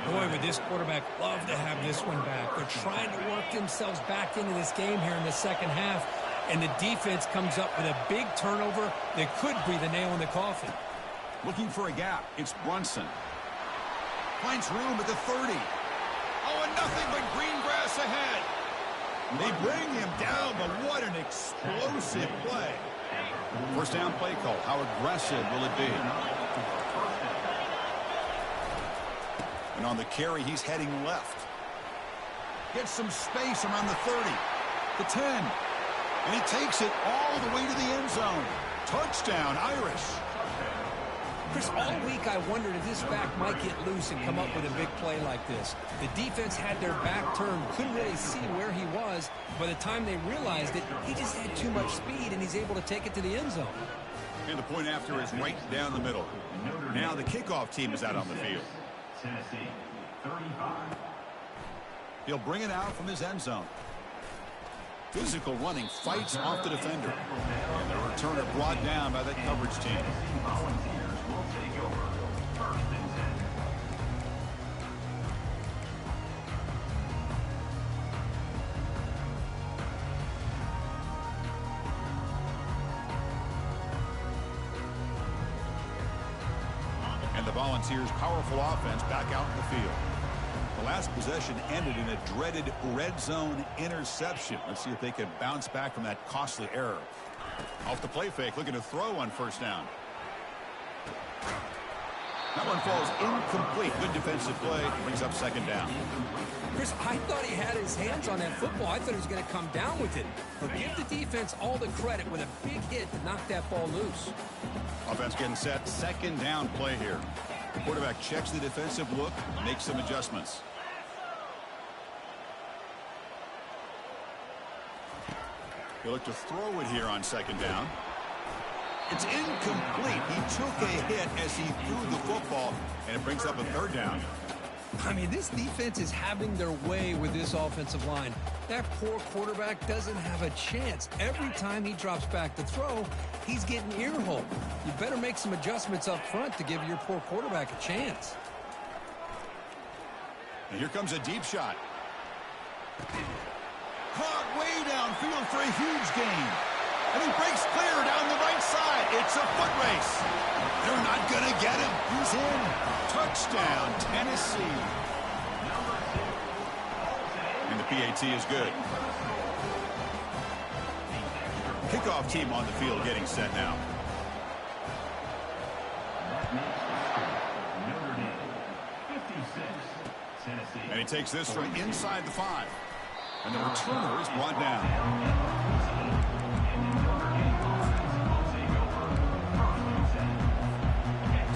Boy, would this quarterback love to have this one back. They're trying to work themselves back into this game here in the 2nd half, and the defense comes up with a big turnover that could be the nail in the coffin. Looking for a gap. It's Brunson. Finds room at the 30. Oh, and nothing but green grass ahead. They bring him down, but what an explosive play. 1st down play call. How aggressive will it be? And on the carry, he's heading left. Gets some space around the 30. The 10. And he takes it all the way to the end zone. Touchdown, Irish. Chris, all week I wondered if this back might get loose and come up with a big play like this. The defense had their back turned, couldn't really see where he was. By the time they realized it, he just had too much speed, and he's able to take it to the end zone. And the point after is right down the middle. Now the kickoff team is out on the field. Tennessee, 35. He'll bring it out from his end zone. Physical running, fights off the defender. And the returner brought down by that coverage team. Volunteers will take over 1st and 10. And the Volunteers' powerful offense back out in the field. The last possession ended in a dreaded red zone interception. Let's see if they can bounce back from that costly error. Off the play fake, looking to throw on 1st down. That one falls incomplete. Good defensive play. Brings up 2nd down. Chris, I thought he had his hands on that football. I thought he was going to come down with it. But give the defense all the credit with a big hit to knock that ball loose. Offense getting set. 2nd down play here. The quarterback checks the defensive look, makes some adjustments. He'll look to throw it here on 2nd down. It's incomplete. He took a hit as he threw the football, and it brings up a third down. I mean, this defense is having their way with this offensive line. That poor quarterback doesn't have a chance. Every time he drops back to throw, he's getting earholed. You better make some adjustments up front to give your poor quarterback a chance. And here comes a deep shot. Caught way downfield for a huge gain. And he breaks clear down the right side. It's a foot race. They're not going to get him. He's in. Touchdown, Tennessee. And the PAT is good. Kickoff team on the field getting set now. And he takes this from inside the 5. And the returner is brought down.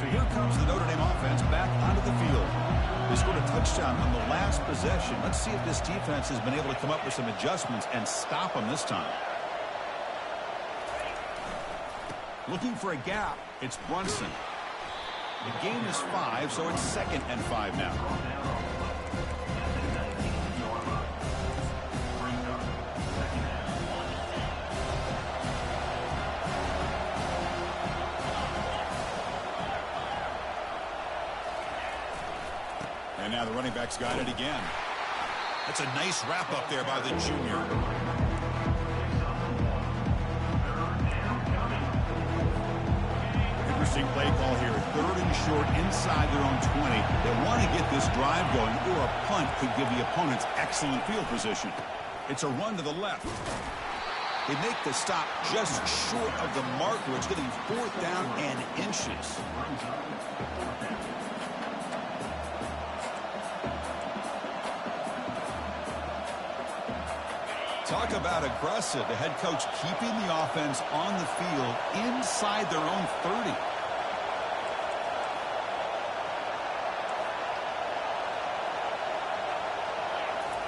Here comes the Notre Dame offense back onto the field. They scored a touchdown on the last possession. Let's see if this defense has been able to come up with some adjustments and stop them this time. Looking for a gap. It's Brunson. The gain is 5, so it's 2nd and 5 now. And now the running back's got it again. That's a nice wrap up there by the junior. Interesting play call here. 3rd and short inside their own 20. They want to get this drive going, or a punt could give the opponents excellent field position. It's a run to the left. They make the stop just short of the marker. It's getting 4th down and inches. Talk about aggressive. The head coach keeping the offense on the field inside their own 30.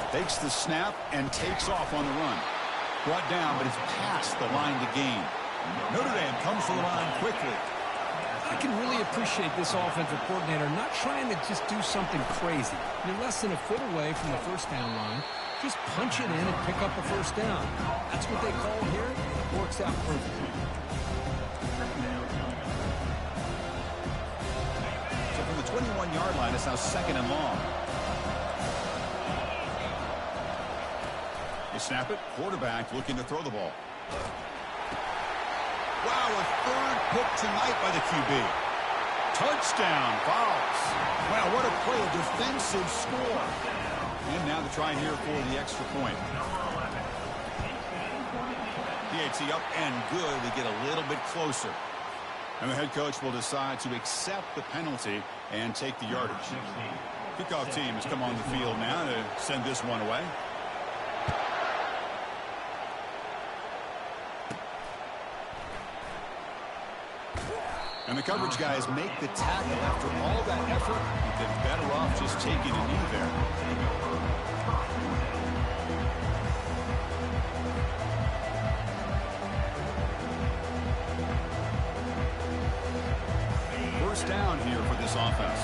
Takes the snap and takes off on the run. Brought down, but it's past the line to gain. Notre Dame comes to the line quickly. I can really appreciate this offensive coordinator not trying to just do something crazy. You're less than a foot away from the first down line. Just punch it in and pick up a first down. That's what they call here. It works out perfectly. So from the 21-yard line, it's now 2nd and long. They snap it. Quarterback looking to throw the ball. Wow, a 3rd pick tonight by the QB. Touchdown, Vols. Wow, what a play, a defensive score. And now the try here for the extra point. PAT up and good. They get a little bit closer. And the head coach will decide to accept the penalty and take the yardage. Kickoff team has come on the field now to send this one away. And the coverage guys make the tackle. After all that effort, you've been better off just taking a knee there. First down here for this offense.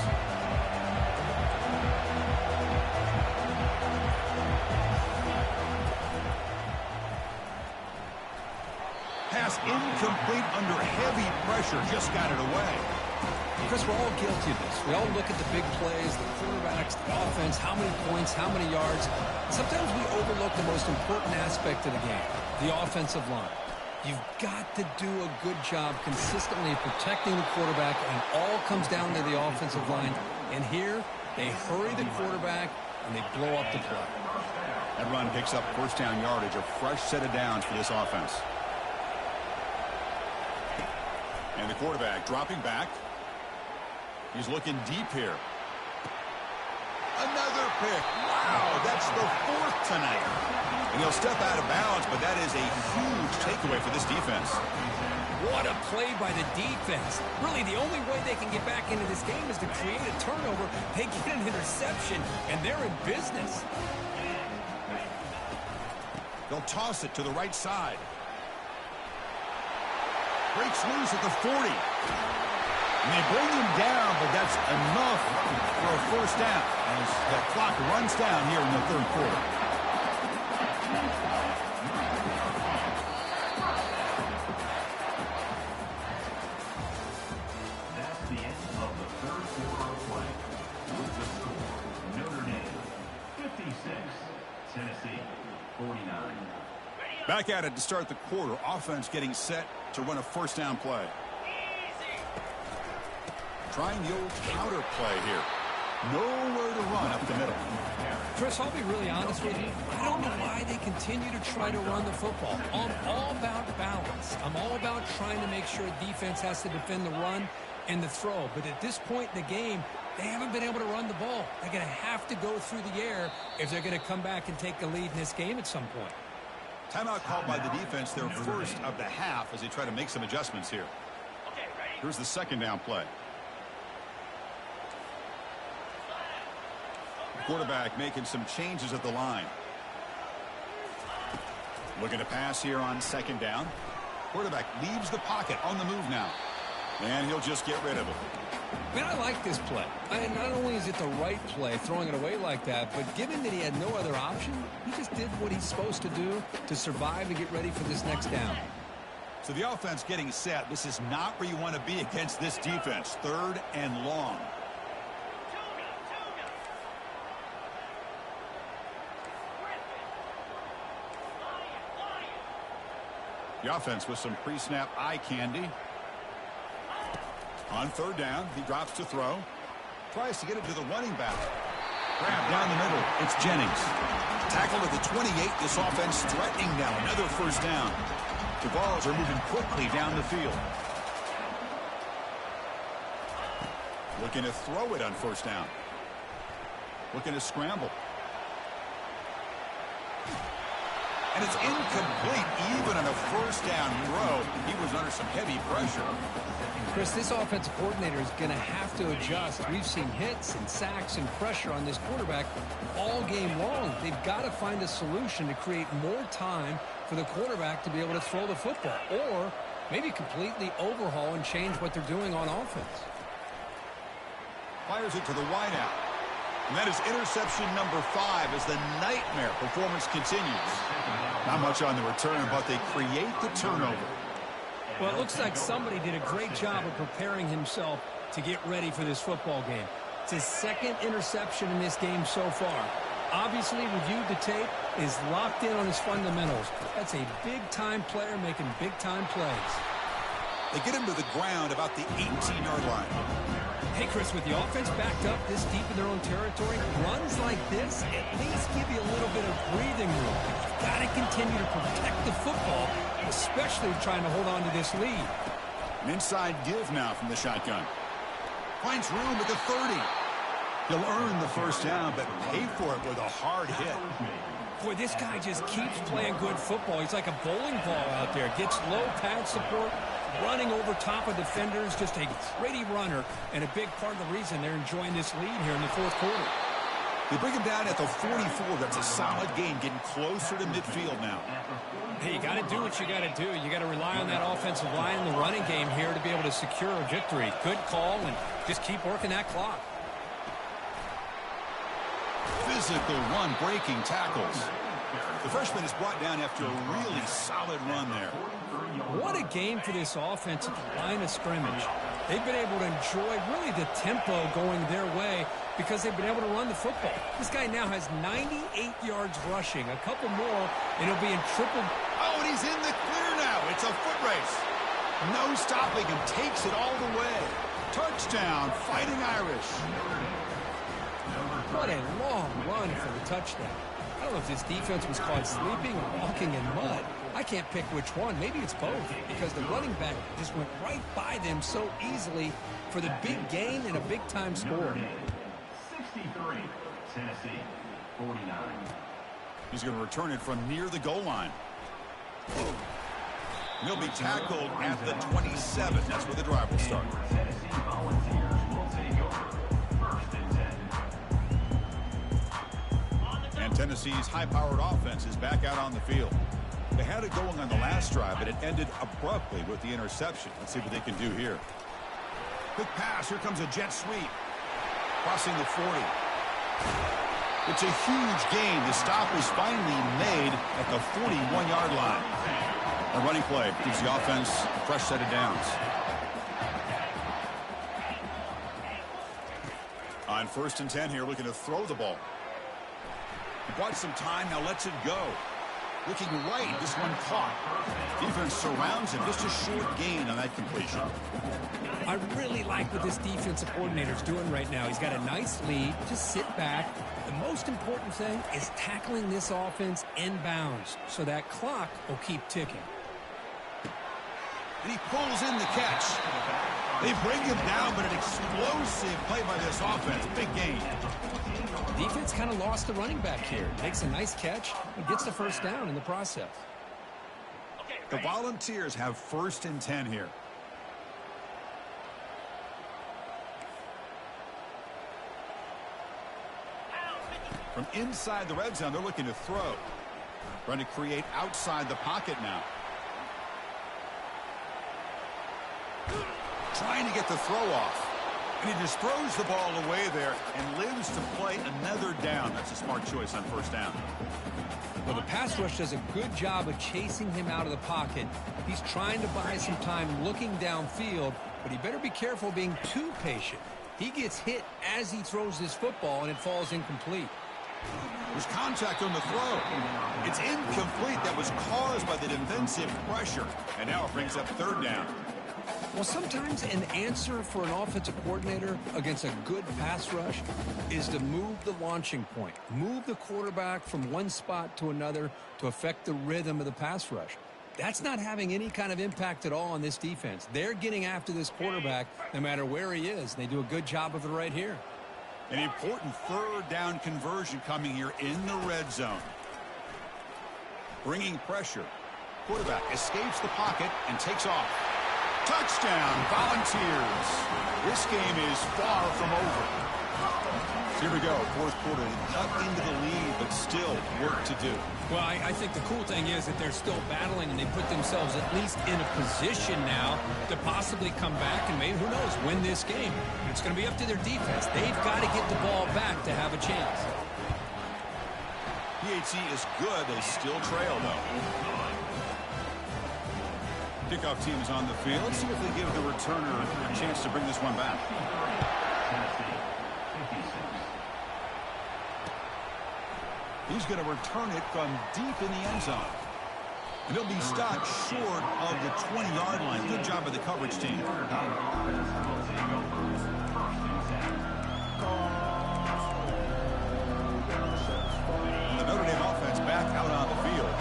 Pass incomplete under heavy pressure. Just got it away. Because we're all guilty of this. We all look at the big plays, the quarterbacks, the offense, how many points, how many yards. Sometimes we overlook the most important aspect of the game, the offensive line. You've got to do a good job consistently protecting the quarterback, and all comes down to the offensive line. And here, they hurry the quarterback, and they blow up the play. That run picks up first down yardage, a fresh set of downs for this offense. And the quarterback dropping back. He's looking deep here. Another pick. Wow, that's the 4th tonight. And he'll step out of bounds, but that is a huge takeaway for this defense. What a play by the defense. Really, the only way they can get back into this game is to create a turnover. They get an interception, and they're in business. They'll toss it to the right side. Breaks loose at the 40. And they bring him down, but that's enough for a first down as the clock runs down here in the third quarter. That's the end of the third quarter of play. With the score, Notre Dame 56, Tennessee 49. Back at it to start the quarter. Offense getting set to run a first down play. Trying the old counter play here. Nowhere to run up the middle. Chris, I'll be really honest with you. I don't know why they continue to try to run the football. I'm all about balance. I'm all about trying to make sure defense has to defend the run and the throw. But at this point in the game, they haven't been able to run the ball. They're going to have to go through the air if they're going to come back and take the lead in this game at some point. Timeout called by the defense, their first of the half, as they try to make some adjustments here. Here's the second down play. Quarterback making some changes at the line. Looking to pass here on second down. Quarterback leaves the pocket on the move now. And he'll just get rid of it. Man, I like this play. Not only is it the right play, throwing it away like that, but given that he had no other option, he just did what he's supposed to do to survive and get ready for this next down. So the offense getting set. This is not where you want to be against this defense. Third and long. The offense with some pre-snap eye candy. On third down, he drops to throw. Tries to get it to the running back. Grab down the middle. It's Jennings. Tackled at the 28. This offense threatening now. Another first down. The balls are moving quickly down the field. Looking to throw it on first down. Looking to scramble. And it's incomplete even on a first down throw. He was under some heavy pressure. Chris, this offensive coordinator is going to have to adjust. We've seen hits and sacks and pressure on this quarterback all game long. They've got to find a solution to create more time for the quarterback to be able to throw the football, or maybe completely overhaul and change what they're doing on offense. Fires it to the wideout. And that is interception number 5 as the nightmare performance continues. Not much on the return, but they create the turnover. Well, it looks like somebody did a great job of preparing himself to get ready for this football game. It's his second interception in this game so far. Obviously, reviewed the tape, is locked in on his fundamentals. That's a big-time player making big-time plays. They get him to the ground about the 18-yard line. Hey, Chris, with the offense backed up this deep in their own territory, runs like this at least give you a little bit of breathing room. You've got to continue to protect the football, especially trying to hold on to this lead. An inside give now from the shotgun. Finds room at the 30. He'll earn the first down, but pay for it with a hard hit. Boy, this guy just keeps playing good football. He's like a bowling ball out there. Gets low pad support, running over top of defenders, just a gritty runner, and a big part of the reason they're enjoying this lead here in the fourth quarter. They bring him down at the 44. That's a solid gain, getting closer to midfield now. Hey, you got to do what you got to do. You got to rely on that offensive line and the running game here to be able to secure a victory. Good call, and just keep working that clock. Physical run, breaking tackles. The freshman is brought down after a really solid run there. What a game for this offense at the line of scrimmage. They've been able to enjoy really the tempo going their way because they've been able to run the football. This guy now has 98 yards rushing. A couple more, and he'll be in triple. Oh, and he's in the clear now. It's a foot race. No stopping him. Takes it all the way. Touchdown, Fighting Irish. What a long run for the touchdown. I don't know if this defense was caught sleeping or walking in mud. I can't pick which one. Maybe it's both, because the running back just went right by them so easily for the big gain and a big-time score. 63, Tennessee 49. He's going to return it from near the goal line. He'll be tackled at the 27. That's where the drive will start. Tennessee Volunteers will take over. First and 10. And Tennessee's high-powered offense is back out on the field. They had it going on the last drive, but it ended abruptly with the interception. Let's see what they can do here. Quick pass. Here comes a jet sweep. Crossing the 40. It's a huge gain. The stop was finally made at the 41-yard line. A running play gives the offense a fresh set of downs. On 1st and 10 here, looking to throw the ball. He bought some time, now lets it go. Looking right, this one caught. Defense surrounds him. Just a short gain on that completion. I really like what this defensive coordinator is doing right now. He's got a nice lead. Just sit back. The most important thing is tackling this offense inbounds so that clock will keep ticking. And he pulls in the catch. They bring him down, but an explosive play by this offense. Big gain. Defense kind of lost the running back here. Makes a nice catch and gets the first down in the process. The Volunteers have 1st and 10 here. From inside the red zone, they're looking to throw. Trying to create outside the pocket now. Trying to get the throw off. And he just throws the ball away there and lives to play another down. That's a smart choice on 1st down. Well, the pass rush does a good job of chasing him out of the pocket. He's trying to buy some time looking downfield, but he better be careful being too patient. He gets hit as he throws this football, and it falls incomplete. There's contact on the throw. It's incomplete. That was caused by the defensive pressure. And now it brings up 3rd down. Well, sometimes an answer for an offensive coordinator against a good pass rush is to move the launching point. Move the quarterback from one spot to another to affect the rhythm of the pass rush. That's not having any kind of impact at all on this defense. They're getting after this quarterback no matter where he is. They do a good job of it right here. An important 3rd down conversion coming here in the red zone. Bringing pressure. Quarterback escapes the pocket and takes off. Touchdown, Volunteers. This game is far from over. So here we go, 4th quarter. Cut into the lead, but still work to do. Well, I think the cool thing is that they're still battling, and they put themselves at least in a position now to possibly come back and maybe, who knows, win this game. It's going to be up to their defense. They've got to get the ball back to have a chance. PHC is good. They still trail, though. Kickoff team is on the field. Let's see if they give the returner a chance to bring this one back. He's going to return it from deep in the end zone. And he'll be stopped short of the 20-yard line. Good job by the coverage team. The Notre Dame offense back out on the field.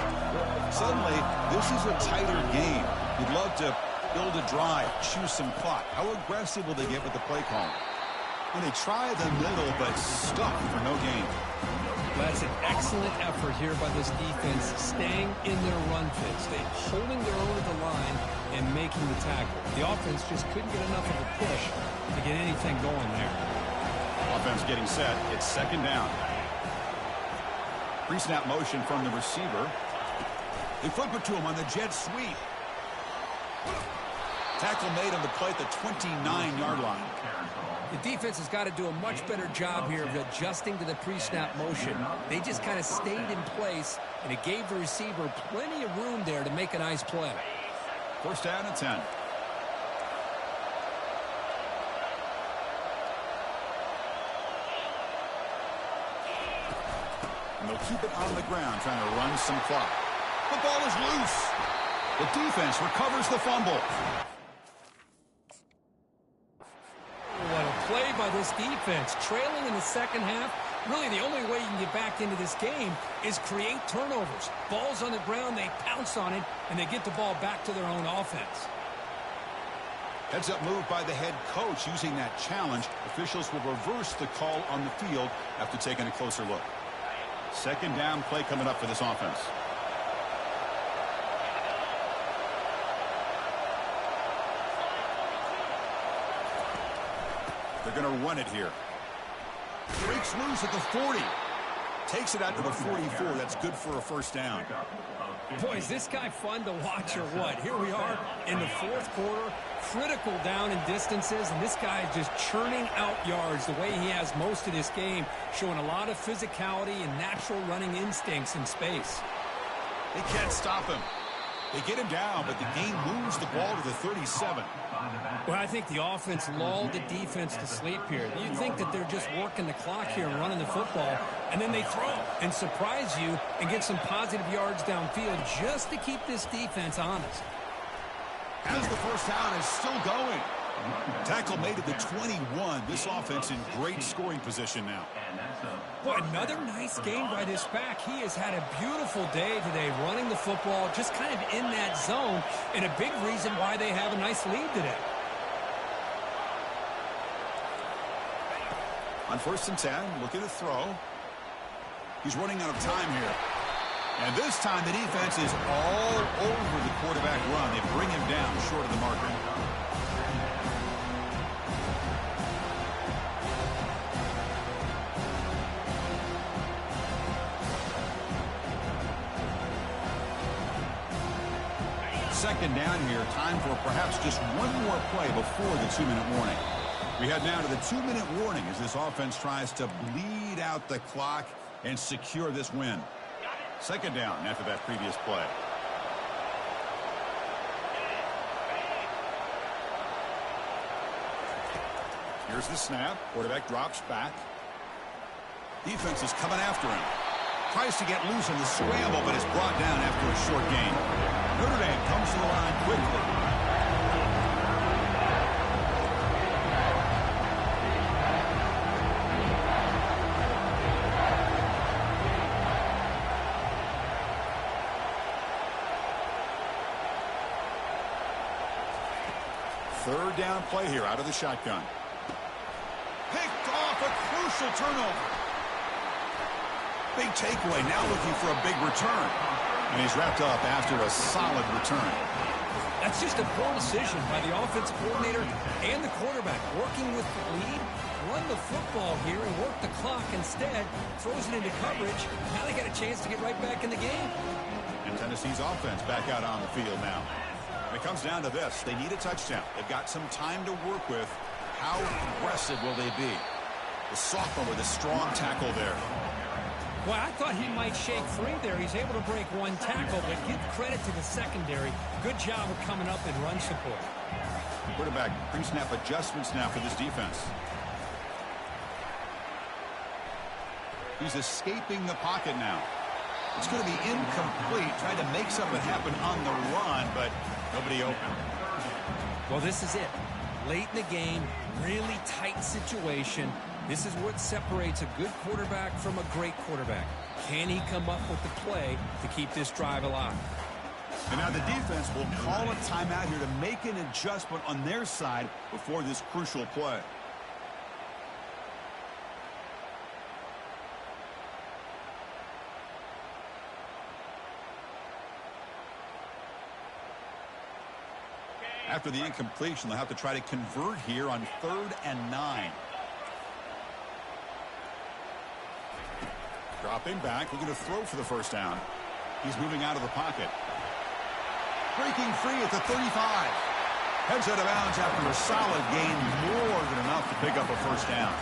Suddenly, this is a tighter game. You'd love to build a drive, choose some clock. How aggressive will they get with the play call? And they try the middle, but stuck for no gain. That's an excellent effort here by this defense, staying in their run fits. They holding their own at the line and making the tackle. The offense just couldn't get enough of a push to get anything going there. Offense getting set. It's 2nd down. Pre-snap motion from the receiver. They flip it to him on the jet sweep. Tackle made on the play at the 29-yard line. The defense has got to do a much better job here of adjusting to the pre-snap motion. They just kind of stayed in place, and it gave the receiver plenty of room there to make a nice play. 1st down and 10. And they'll keep it on the ground, trying to run some clock. The ball is loose. The defense recovers the fumble. What a play by this defense. Trailing in the 2nd half, really the only way you can get back into this game is create turnovers. Ball's on the ground, they pounce on it, and they get the ball back to their own offense. Heads up move by the head coach using that challenge. Officials will reverse the call on the field after taking a closer look. 2nd down play coming up for this offense. They're going to run it here. Breaks loose at the 40. Takes it out to the 44. That's good for a 1st down. Boy, is this guy fun to watch or what? Here we are in the fourth quarter, critical down in distances, and this guy is just churning out yards the way he has most of this game, showing a lot of physicality and natural running instincts in space. They can't stop him. They get him down, but the game moves the ball to the 37. Well, I think the offense lulled the defense to sleep here. You'd think that they're just working the clock here and running the football, and then they throw and surprise you and get some positive yards downfield just to keep this defense honest. Has the first down, is still going. Tackle made at the 21. This offense in great scoring position now. Boy, another nice game by this back. He has had a beautiful day today running the football, just kind of in that zone, and a big reason why they have a nice lead today. On 1st and 10, looking to throw. He's running out of time here. And this time the defense is all over the quarterback run. They bring him down short of the marker. Second down here, time for perhaps just one more play before the 2-minute warning. We head now to the 2-minute warning as this offense tries to bleed out the clock and secure this win. Second down after that previous play. Here's the snap. Quarterback drops back. Defense is coming after him. Tries to get loose in the scramble, but is brought down after a short gain. Notre Dame comes to the line quickly. Third down play here out of the shotgun. Picked off, a crucial turnover. Big takeaway, now looking for a big return. And he's wrapped up after a solid return. That's just a poor decision by the offensive coordinator and the quarterback. Working with the lead, run the football here and work the clock instead. Throws it into coverage. Now they got a chance to get right back in the game. And Tennessee's offense back out on the field now. When it comes down to this, they need a touchdown. They've got some time to work with. How aggressive will they be? The sophomore with a strong tackle there. Well, I thought he might shake free there. He's able to break one tackle, but give credit to the secondary. Good job of coming up and run support. Quarterback pre-snap adjustments now for this defense. He's escaping the pocket now. It's going to be incomplete, trying to make something happen on the run, but nobody open. Well, this is it. Late in the game, really tight situation. This is what separates a good quarterback from a great quarterback. Can he come up with the play to keep this drive alive? And now the defense will call a timeout here to make an adjustment on their side before this crucial play. After the incompletion, they'll have to try to convert here on 3rd and 9. Dropping back, looking to throw for the first down. He's moving out of the pocket. Breaking free at the 35. Heads out of bounds after a solid gain, more than enough to pick up a first down.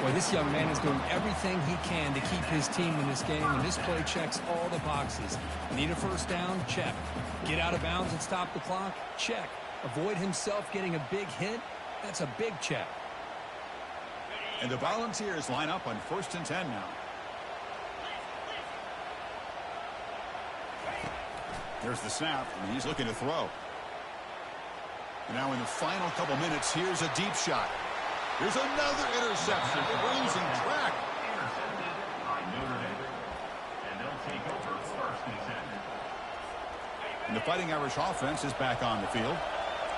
Boy, this young man is doing everything he can to keep his team in this game, and this play checks all the boxes. Need a first down? Check. Get out of bounds and stop the clock? Check. Avoid himself getting a big hit? That's a big check. And the Volunteers line up on 1st and 10 now. There's the snap, and he's looking to throw. And now in the final couple minutes, here's a deep shot. Here's another interception. They're losing track. Intercepted by Notre Dame. And they'll take over 1st and 10. And the Fighting Irish offense is back on the field.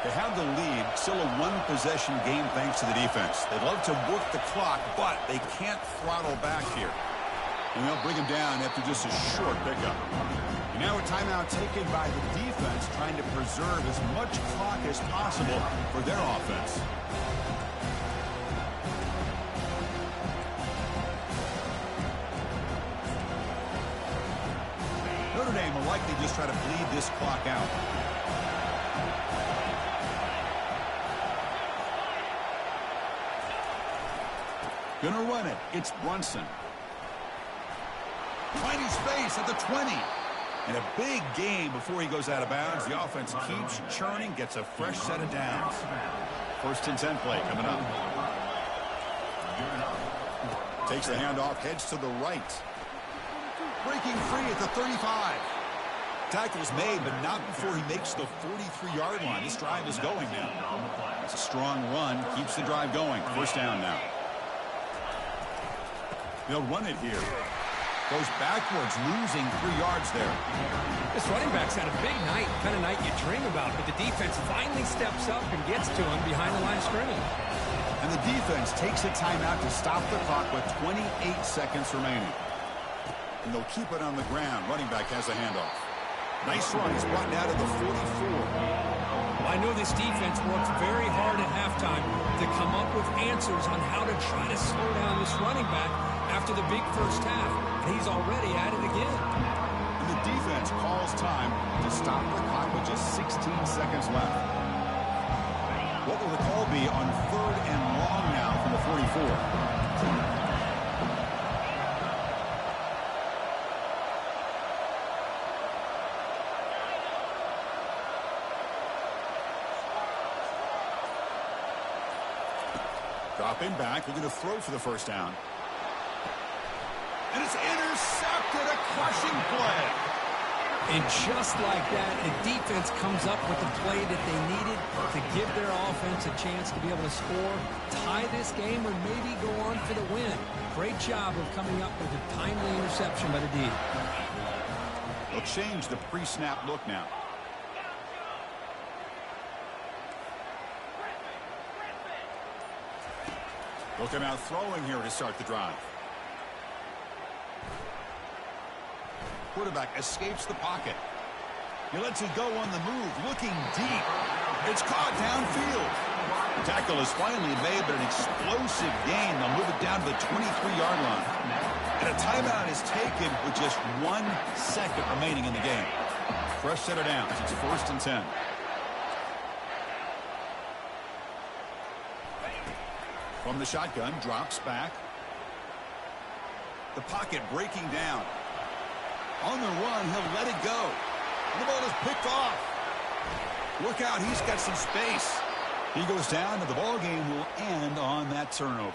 They have the lead, still a one-possession game thanks to the defense. They'd love to work the clock, but they can't throttle back here. And they'll bring him down after just a short pickup. And now a timeout taken by the defense, trying to preserve as much clock as possible for their offense. Notre Dame likely just try to bleed this clock out. Gonna run it. It's Brunson. Tiny space at the 20. And a big game before he goes out of bounds. The offense keeps churning, gets a fresh set of downs. 1st and 10 play coming up. Takes the handoff, heads to the right. Breaking free at the 35. Tackle's made, but not before he makes the 43-yard line. This drive is going now. It's a strong run, keeps the drive going. 1st down now. They'll run it here. Goes backwards, losing 3 yards there. This running back's had a big night, kind of night you dream about, but the defense finally steps up and gets to him behind the line of scrimmage. And the defense takes a timeout to stop the clock with 28 seconds remaining. And they'll keep it on the ground. Running back has a handoff. Nice run. He's brought down to the 44. I know this defense worked very hard at halftime to come up with answers on how to try to slow down this running back after the big first half. And he's already at it again. And the defense calls time to stop the clock with just 16 seconds left. What will the call be on 3rd and long now from the 44? Dropping back, we're going to throw for the 1st down. And it's intercepted, a crushing play. And just like that, the defense comes up with the play that they needed to give their offense a chance to be able to score, tie this game, or maybe go on for the win. Great job of coming up with a timely interception by the D. They'll change the pre-snap look now. They'll come out throwing here to start the drive. Quarterback escapes the pocket. He lets it go on the move, looking deep. It's caught downfield. The tackle is finally made, but an explosive gain. They'll move it down to the 23-yard line. And a timeout is taken with just 1 second remaining in the game. Fresh set of downs. It's 1st and 10. From the shotgun, drops back. The pocket breaking down. On the run, he'll let it go. And the ball is picked off. Look out, he's got some space. He goes down, and the ball game will end on that turnover.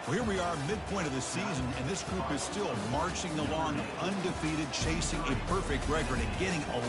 Well, here we are, midpoint of the season, and this group is still marching along undefeated, chasing a perfect record and getting a